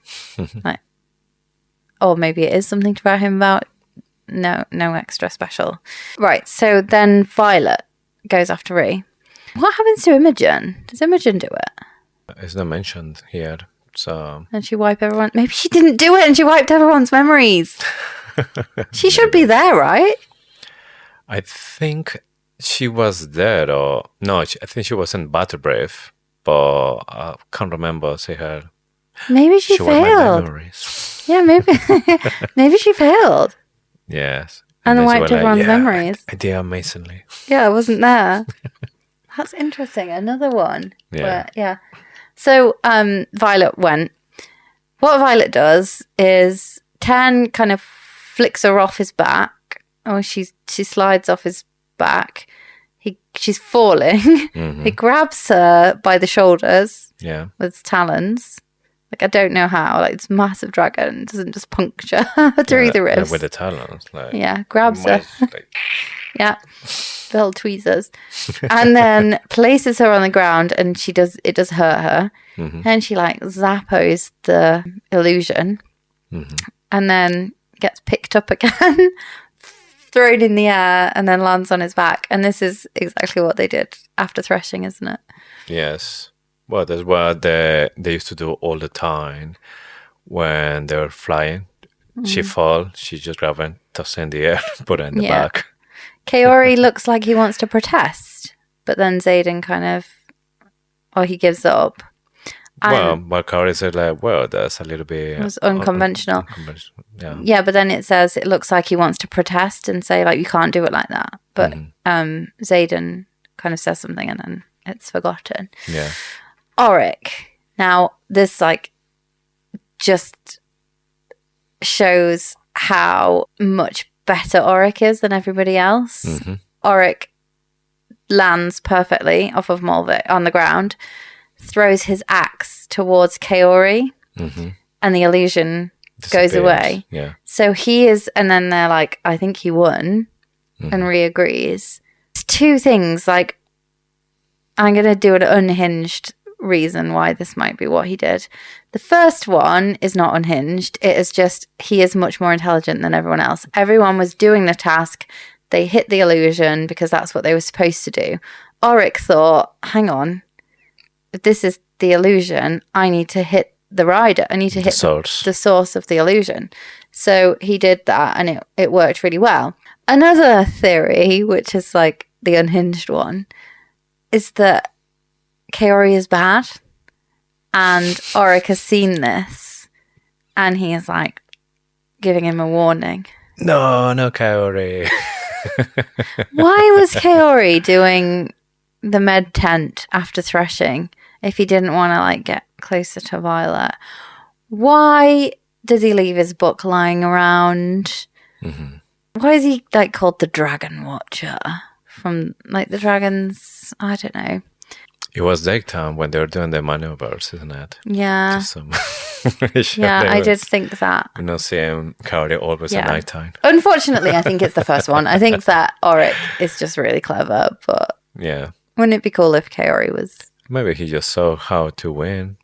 Or maybe it is something to write home about. No extra special. Right, so then Violet goes after Rhi. What happens to Imogen? Does Imogen do it? It's not mentioned here. So and she wiped everyone. Maybe she didn't do it, and she wiped everyone's memories. She should be there, right? I think she was there, or no, I think she was in Battle Brave, but I can't remember see her. Maybe she She was my failed. memories. Yeah, maybe maybe she failed. Yes. And then she wiped was like, everyone's "Yeah, memories." I did amazingly. Yeah, I wasn't there. That's interesting. Another one. Yeah. So Violet went. What Violet does is Tan kind of flicks her off his back. Oh, she slides off his back. She's falling. Mm-hmm. He grabs her by the shoulders Yeah. with his talons. Like, I don't know how. Like, it's a massive dragon. It doesn't just puncture through the ribs. With the talons. Like, Yeah, grabs her. like, Yeah, the little tweezers, and then places her on the ground, and it does hurt her, and she like zappos the illusion, and then gets picked up again, thrown in the air, and then lands on his back. And this is exactly what they did after threshing, isn't it? yes. Well, that's what they used to do all the time when they were flying. She fall, she just grab and toss her in the air, put her in the back. Kaori looks like he wants to protest, but then Xaden he gives up. Well, Kaori said like, well, that's a little bit... It was unconventional. Yeah. Yeah, but then it says it looks like he wants to protest and say, like, you can't do it like that. But Xaden kind of says something and then it's forgotten. Yeah. Auric. Now, this, like, just shows how much better Auric is than everybody else. Auric lands perfectly off of Mulvik on the ground, throws his axe towards Kaori, and the illusion goes away. Yeah. So he is, and then they're like, I think he won, and re-agrees. It's two things, like, I'm going to do an unhinged reason why this might be what he did. The first one is not unhinged. It is just, he is much more intelligent than everyone else. Everyone was doing the task. They hit the illusion because that's what they were supposed to do. Auric thought, hang on, if this is the illusion, I need to hit the rider. I need to hit the source of the illusion. So he did that and it worked really well. Another theory, which is like the unhinged one, is that Kaori is bad and Auric has seen this and he is like giving him a warning. No, Kaori. Why was Kaori doing the med tent after threshing if he didn't want to like get closer to Violet? Why does he leave his book lying around? Why is he like called the Dragon Watcher? From like the dragons, I don't know. It was daytime when they were doing the maneuvers, isn't it? Yeah. Just some yeah, I did think that. You know, seeing Kaori always at nighttime. Unfortunately, I think it's the first one. I think that Auric is just really clever, but yeah, wouldn't it be cool if Kaori was? Maybe he just saw how to win.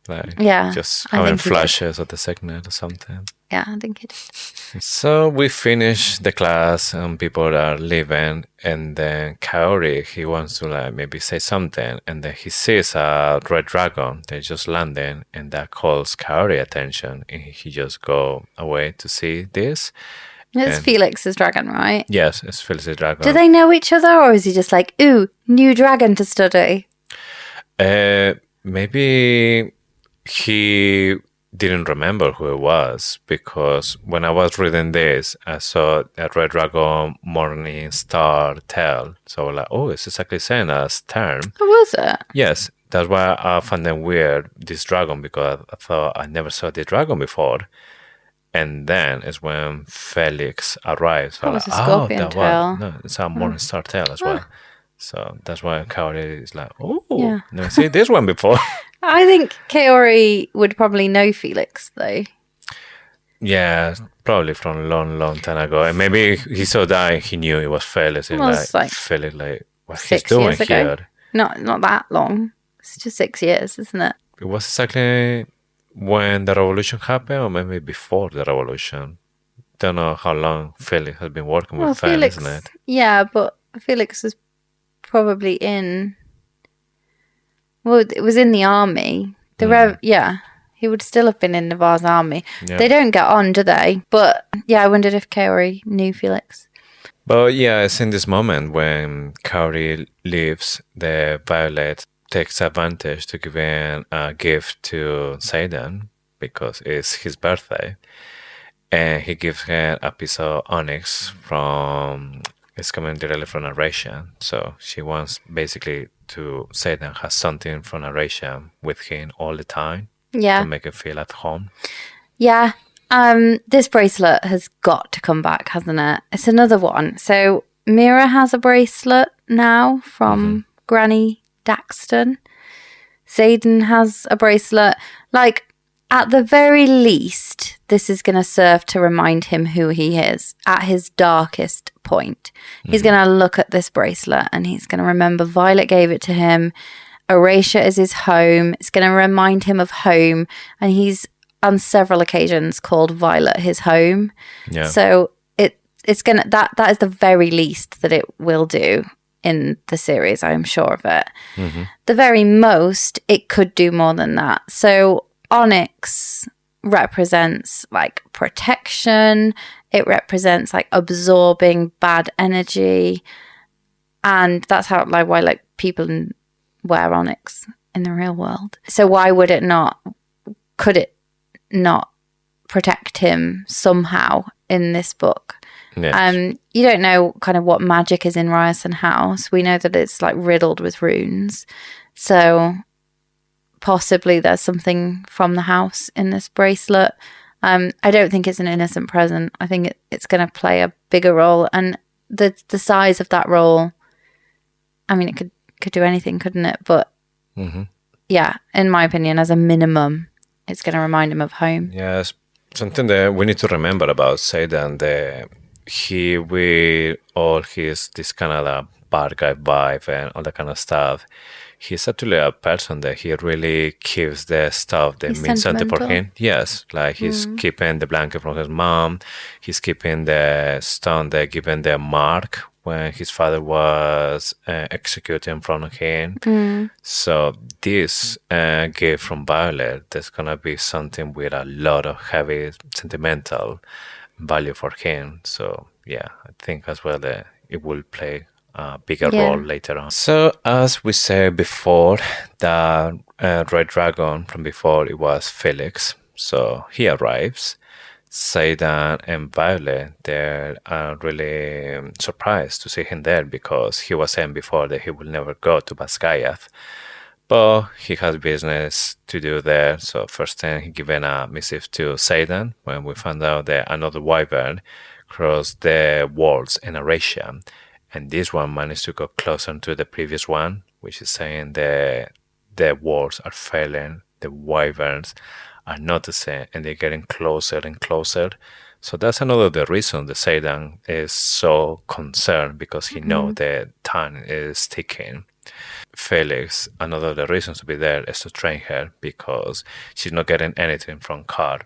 Like, just having flashes of the signet or something. Yeah, I think he did. So we finish the class and people are leaving, and then Kaori, he wants to like maybe say something, and then he sees a red dragon. They're just landing, and that calls Kaori attention, and he just go away to see this. It's Felix's dragon, right? Yes, it's Felix's dragon. Do they know each other, or is he just like, ooh, new dragon to study? Maybe he didn't remember who it was, because when I was reading this, I saw a red dragon morning star tale. So I was like, oh, it's exactly the same as term. Who was it? Yes, that's why I found them weird, this dragon, because I thought I never saw this dragon before. And then it's when Felix arrives. So was a scorpion tail. No, it's a morning star tale as well. So that's why Kaori is like, oh, Yeah. never seen this one before. I think Kaori would probably know Felix, though. Yeah, probably from a long, long time ago. And maybe he saw that and he knew it was Felix. And like Felix, like, what he's doing here. Not that long. It's just 6 years, isn't it? It was exactly when the revolution happened, or maybe before the revolution. Don't know how long Felix has been working with Felix, isn't it? Yeah, but Felix was probably in... Well, it was in the army. Yeah. He would still have been in Navarre's army. Yeah. They don't get on, do they? But yeah, I wondered if Kaori knew Felix. But yeah, it's in this moment when Kaori leaves, the Violet takes advantage to give in a gift to Zayden because it's his birthday. And he gives her a piece of onyx it's coming directly from Arabia. So she wants basically to Zayden has something from Arabia with him all the time. Yeah. To make her feel at home. Yeah. This bracelet has got to come back, hasn't it? It's another one. So Mira has a bracelet now from Granny Daxton. Zayden has a bracelet. Like, at the very least, this is going to serve to remind him who he is at his darkest point. He's going to look at this bracelet and he's going to remember Violet gave it to him. Erasure is his home. It's going to remind him of home. And he's on several occasions called Violet his home. Yeah. So it's going to, that is the very least that it will do in the series. I am sure of it. The very most, it could do more than that. So Onyx represents like protection. It represents like absorbing bad energy. And that's how why like people wear onyx in the real world. So why would it not, could it not protect him somehow in this book? Yes. You don't know kind of what magic is in Ryerson House. We know that it's like riddled with runes. So possibly there's something from the house in this bracelet. I don't think it's an innocent present. I think it's going to play a bigger role. And the size of that role, I mean, it could do anything, couldn't it? But yeah, in my opinion, as a minimum, it's going to remind him of home. Yes, something that we need to remember about Zayden, he with all his this kind of bad guy vibe and all that kind of stuff, he's actually a person that he really keeps the stuff that means something for him. Yes, like he's keeping the blanket from his mom, he's keeping the stone that given the mark when his father was executed in front of him. So this gift from Violet, there's gonna be something with a lot of heavy sentimental value for him. So yeah, I think as well that it will play a bigger role later on. So as we said before, the Red Dragon from before, it was Felix. So he arrives. Zayden and Violet, they're really surprised to see him there because he was saying before that he will never go to Basgiath. But he has business to do there. So first thing, he given a missive to Zayden when we found out that another wyvern crossed the walls in Arabia. And this one managed to go closer to the previous one, which is saying that the walls are failing, the wyverns are noticing, and they're getting closer and closer. So that's another of the reasons the Zayden is so concerned, because he knows that time is ticking. Felix, another of the reasons to be there is to train her, because she's not getting anything from Car.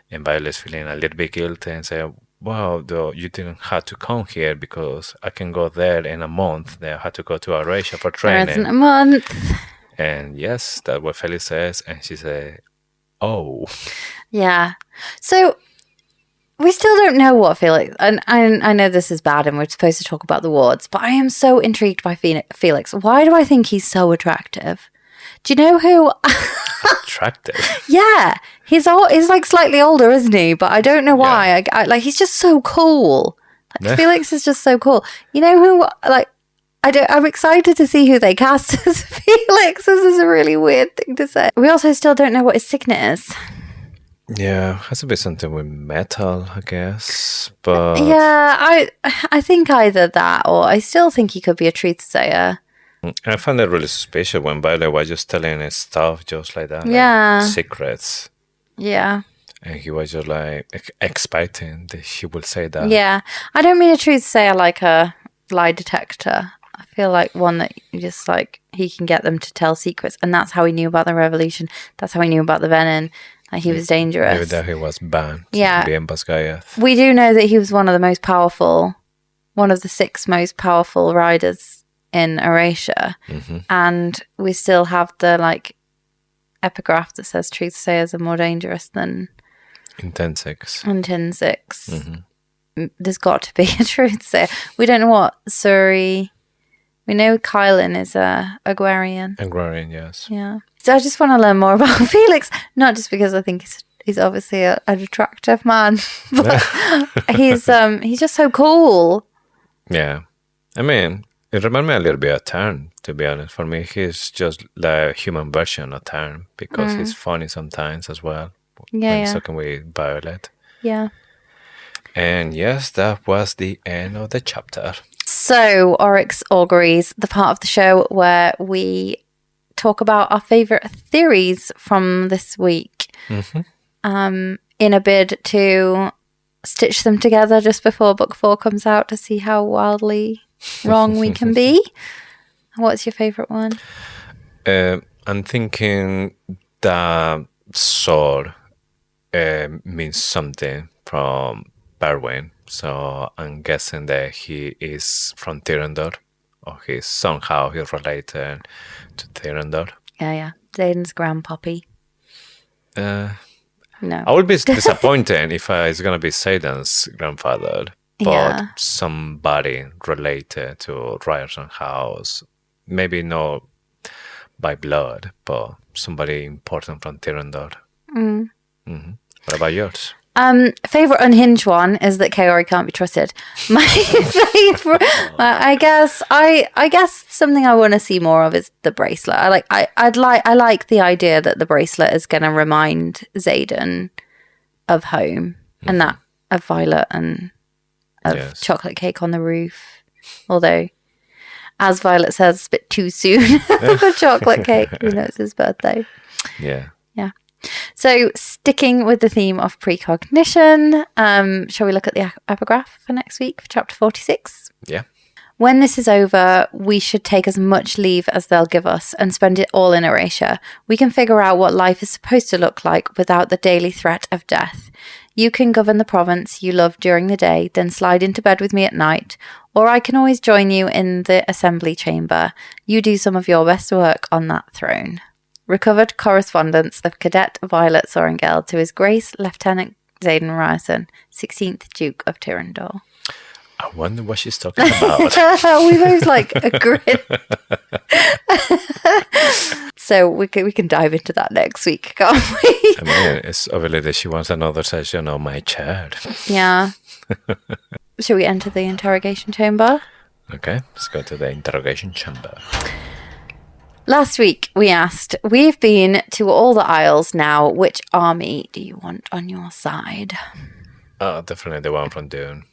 And Violet's feeling a little bit guilty and say, wow, though you didn't have to come here because I can go there in a month. Then I had to go to Arabia for training. There isn't a month. And yes, that's what Felix says. And she said, oh. Yeah. So we still don't know what Felix... And I know this is bad and we're supposed to talk about the wards, but I am so intrigued by Felix. Why do I think he's so attractive? Do you know who... Attractive? Yeah. He's like slightly older, isn't he? But I don't know why. I like, he's just so cool. Like, Felix is just so cool. You know who... Like, I'm excited to see who they cast as Felix. This is a really weird thing to say. We also still don't know what his signet is. Yeah, has to be something with metal, I guess. But yeah, I think either that, or I still think he could be a truth-sayer. I found that really suspicious when Violet was just telling his stuff just like that. Yeah. Like secrets. Yeah. And he was just like expecting that she will say that. Yeah. I don't mean a truth-sayer like a lie detector. I feel like one that you just like, he can get them to tell secrets. And that's how he knew about the revolution. That's how he knew about the Venin. Like, he was dangerous. Maybe that he was banned. Yeah. Being Basgiath. We do know that he was one of the 6 most powerful riders in Erasure. And we still have the, like, epigraph that says truth-sayers are more dangerous than Intensics. There's got to be a truth-sayer. We don't know what Suri... We know Kylan is a Aguarian. Aguarian, yes. Yeah. So I just want to learn more about Felix, not just because I think he's obviously an attractive man, but he's just so cool. Yeah. I mean, it reminded me a little bit of Tarn, to be honest. For me, he's just the human version of Tarn because he's funny sometimes as well. When he's talking with Violet. Yeah. And yes, that was the end of the chapter. So, Oryx Auguries, the part of the show where we talk about our favourite theories from this week in a bid to stitch them together just before book 4 comes out to see how wildly wrong we can be. What's your favourite one? I'm thinking that sword means something from Berwyn. So I'm guessing that he is from Tyrandor, or he's related to Tyrandor. Yeah. Zayden's grandpappy. No. No. I would be disappointed if it's going to be Zayden's grandfather, but somebody related to Ryerson House. Maybe not by blood, but somebody important from Tyrandor. What about yours? Favorite unhinged one is that Kaori can't be trusted. My favorite, I guess something I want to see more of is the bracelet. I like the idea that the bracelet is going to remind Xaden of home and that of Violet and of chocolate cake on the roof. Although, as Violet says, it's a bit too soon for chocolate cake. You know, it's his birthday. Yeah. So, sticking with the theme of precognition, shall we look at the epigraph for next week for chapter 46? Yeah. When this is over, we should take as much leave as they'll give us and spend it all in Erasure. We can figure out what life is supposed to look like without the daily threat of death. You can govern the province you love during the day, then slide into bed with me at night, or I can always join you in the assembly chamber. You do some of your best work on that throne. Recovered correspondence of Cadet Violet Sorrengail to His Grace Lieutenant Xaden Ryerson, 16th Duke of Tyrandor. I wonder what she's talking about. We both a grin. So we can dive into that next week, can't we? I mean, it's obviously that she wants another session on my chair. Yeah. Shall we enter the interrogation chamber? Okay, let's go to the interrogation chamber. Last week, we asked, we've been to all the Isles now. Which army do you want on your side? Oh, definitely the one from Dune.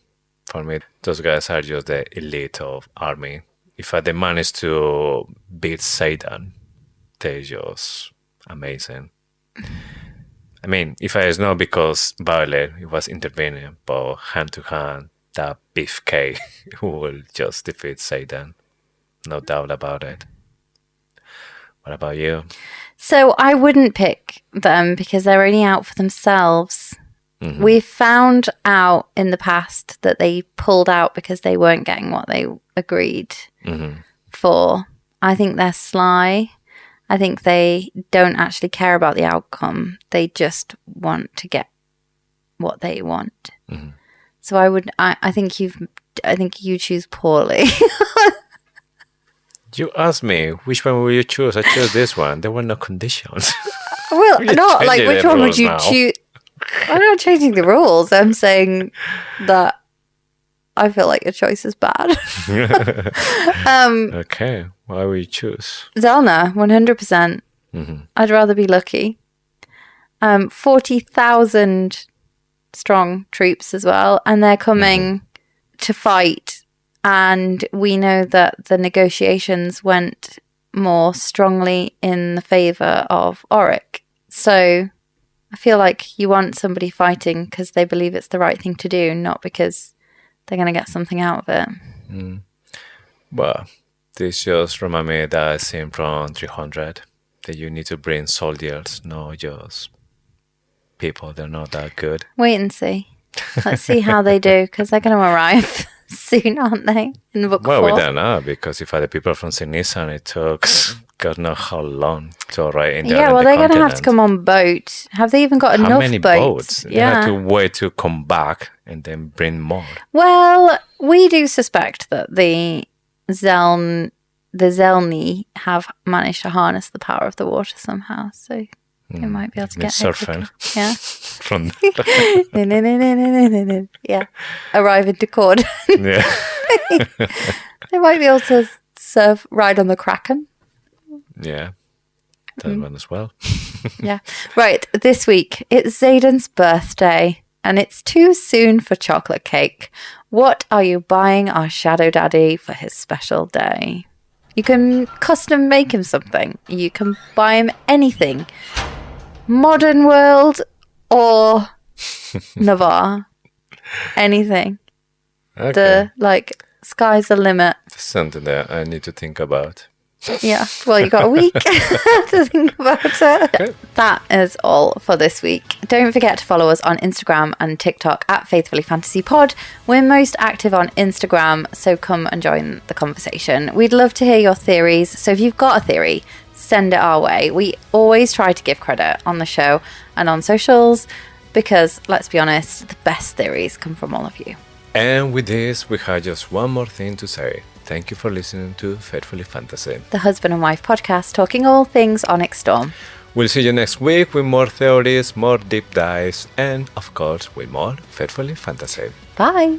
For me, those guys are just the elite of army. If they manage to beat Satan, they're just amazing. I mean, if it's not because Violet was intervening, but hand to hand, that beefcake will just defeat Satan. No doubt about it. What about you? So I wouldn't pick them because they're only out for themselves. We found out in the past that they pulled out because they weren't getting what they agreed for. I think they're sly. I think they don't actually care about the outcome. They just want to get what they want. So I think you choose poorly. You asked me which one will you choose. I chose this one. There were no conditions. Well, not like which one would you choose? I'm not changing the rules. I'm saying that I feel like your choice is bad. Okay, why will you choose? Zelna, 100%. I'd rather be lucky. 40,000 strong troops as well, and they're coming to fight. And we know that the negotiations went more strongly in the favour of Oryx. So I feel like you want somebody fighting because they believe it's the right thing to do, not because they're going to get something out of it. Well, this just reminds me that I seen from 300 that you need to bring soldiers, not just people. They're not that good. Wait and see. Let's see how they do because they're going to arrive soon, aren't they? In book 4. Well, we don't know because if other people from St. Nisan, it took God knows how long to arrive in the Yeah, well, other they're going to have to continent. come on boat. Have they even got How enough many boats? boats? They have to wait to come back and then bring more. Well, we do suspect that the Zelny have managed to harness the power of the water somehow, so they might be able to get here surfing. quickly. Yeah. From Yeah. Arrive into Cord. yeah. They might be able to ride on the Kraken. Yeah. That one as well. Yeah. Right. This week, it's Zayden's birthday, and it's too soon for chocolate cake. What are you buying our Shadow Daddy for his special day? You can custom make him something. You can buy him anything. Modern world or Navarre. Anything. Okay. Sky's the limit. Something that I need to think about. Yeah, well, you got a week to think about it. Okay. That is all for this week. Don't forget to follow us on Instagram and TikTok at Faithfully Fantasy Pod. We're most active on Instagram, so come and join the conversation. We'd love to hear your theories, so if you've got a theory, send it our way. We always try to give credit on the show and on socials because, let's be honest, the best theories come from all of you. And with this, we have just one more thing to say. Thank you for listening to Faithfully Fantasy, the husband and wife podcast talking all things Onyx Storm. We'll see you next week with more theories, more deep dives, and of course with more Faithfully Fantasy. Bye.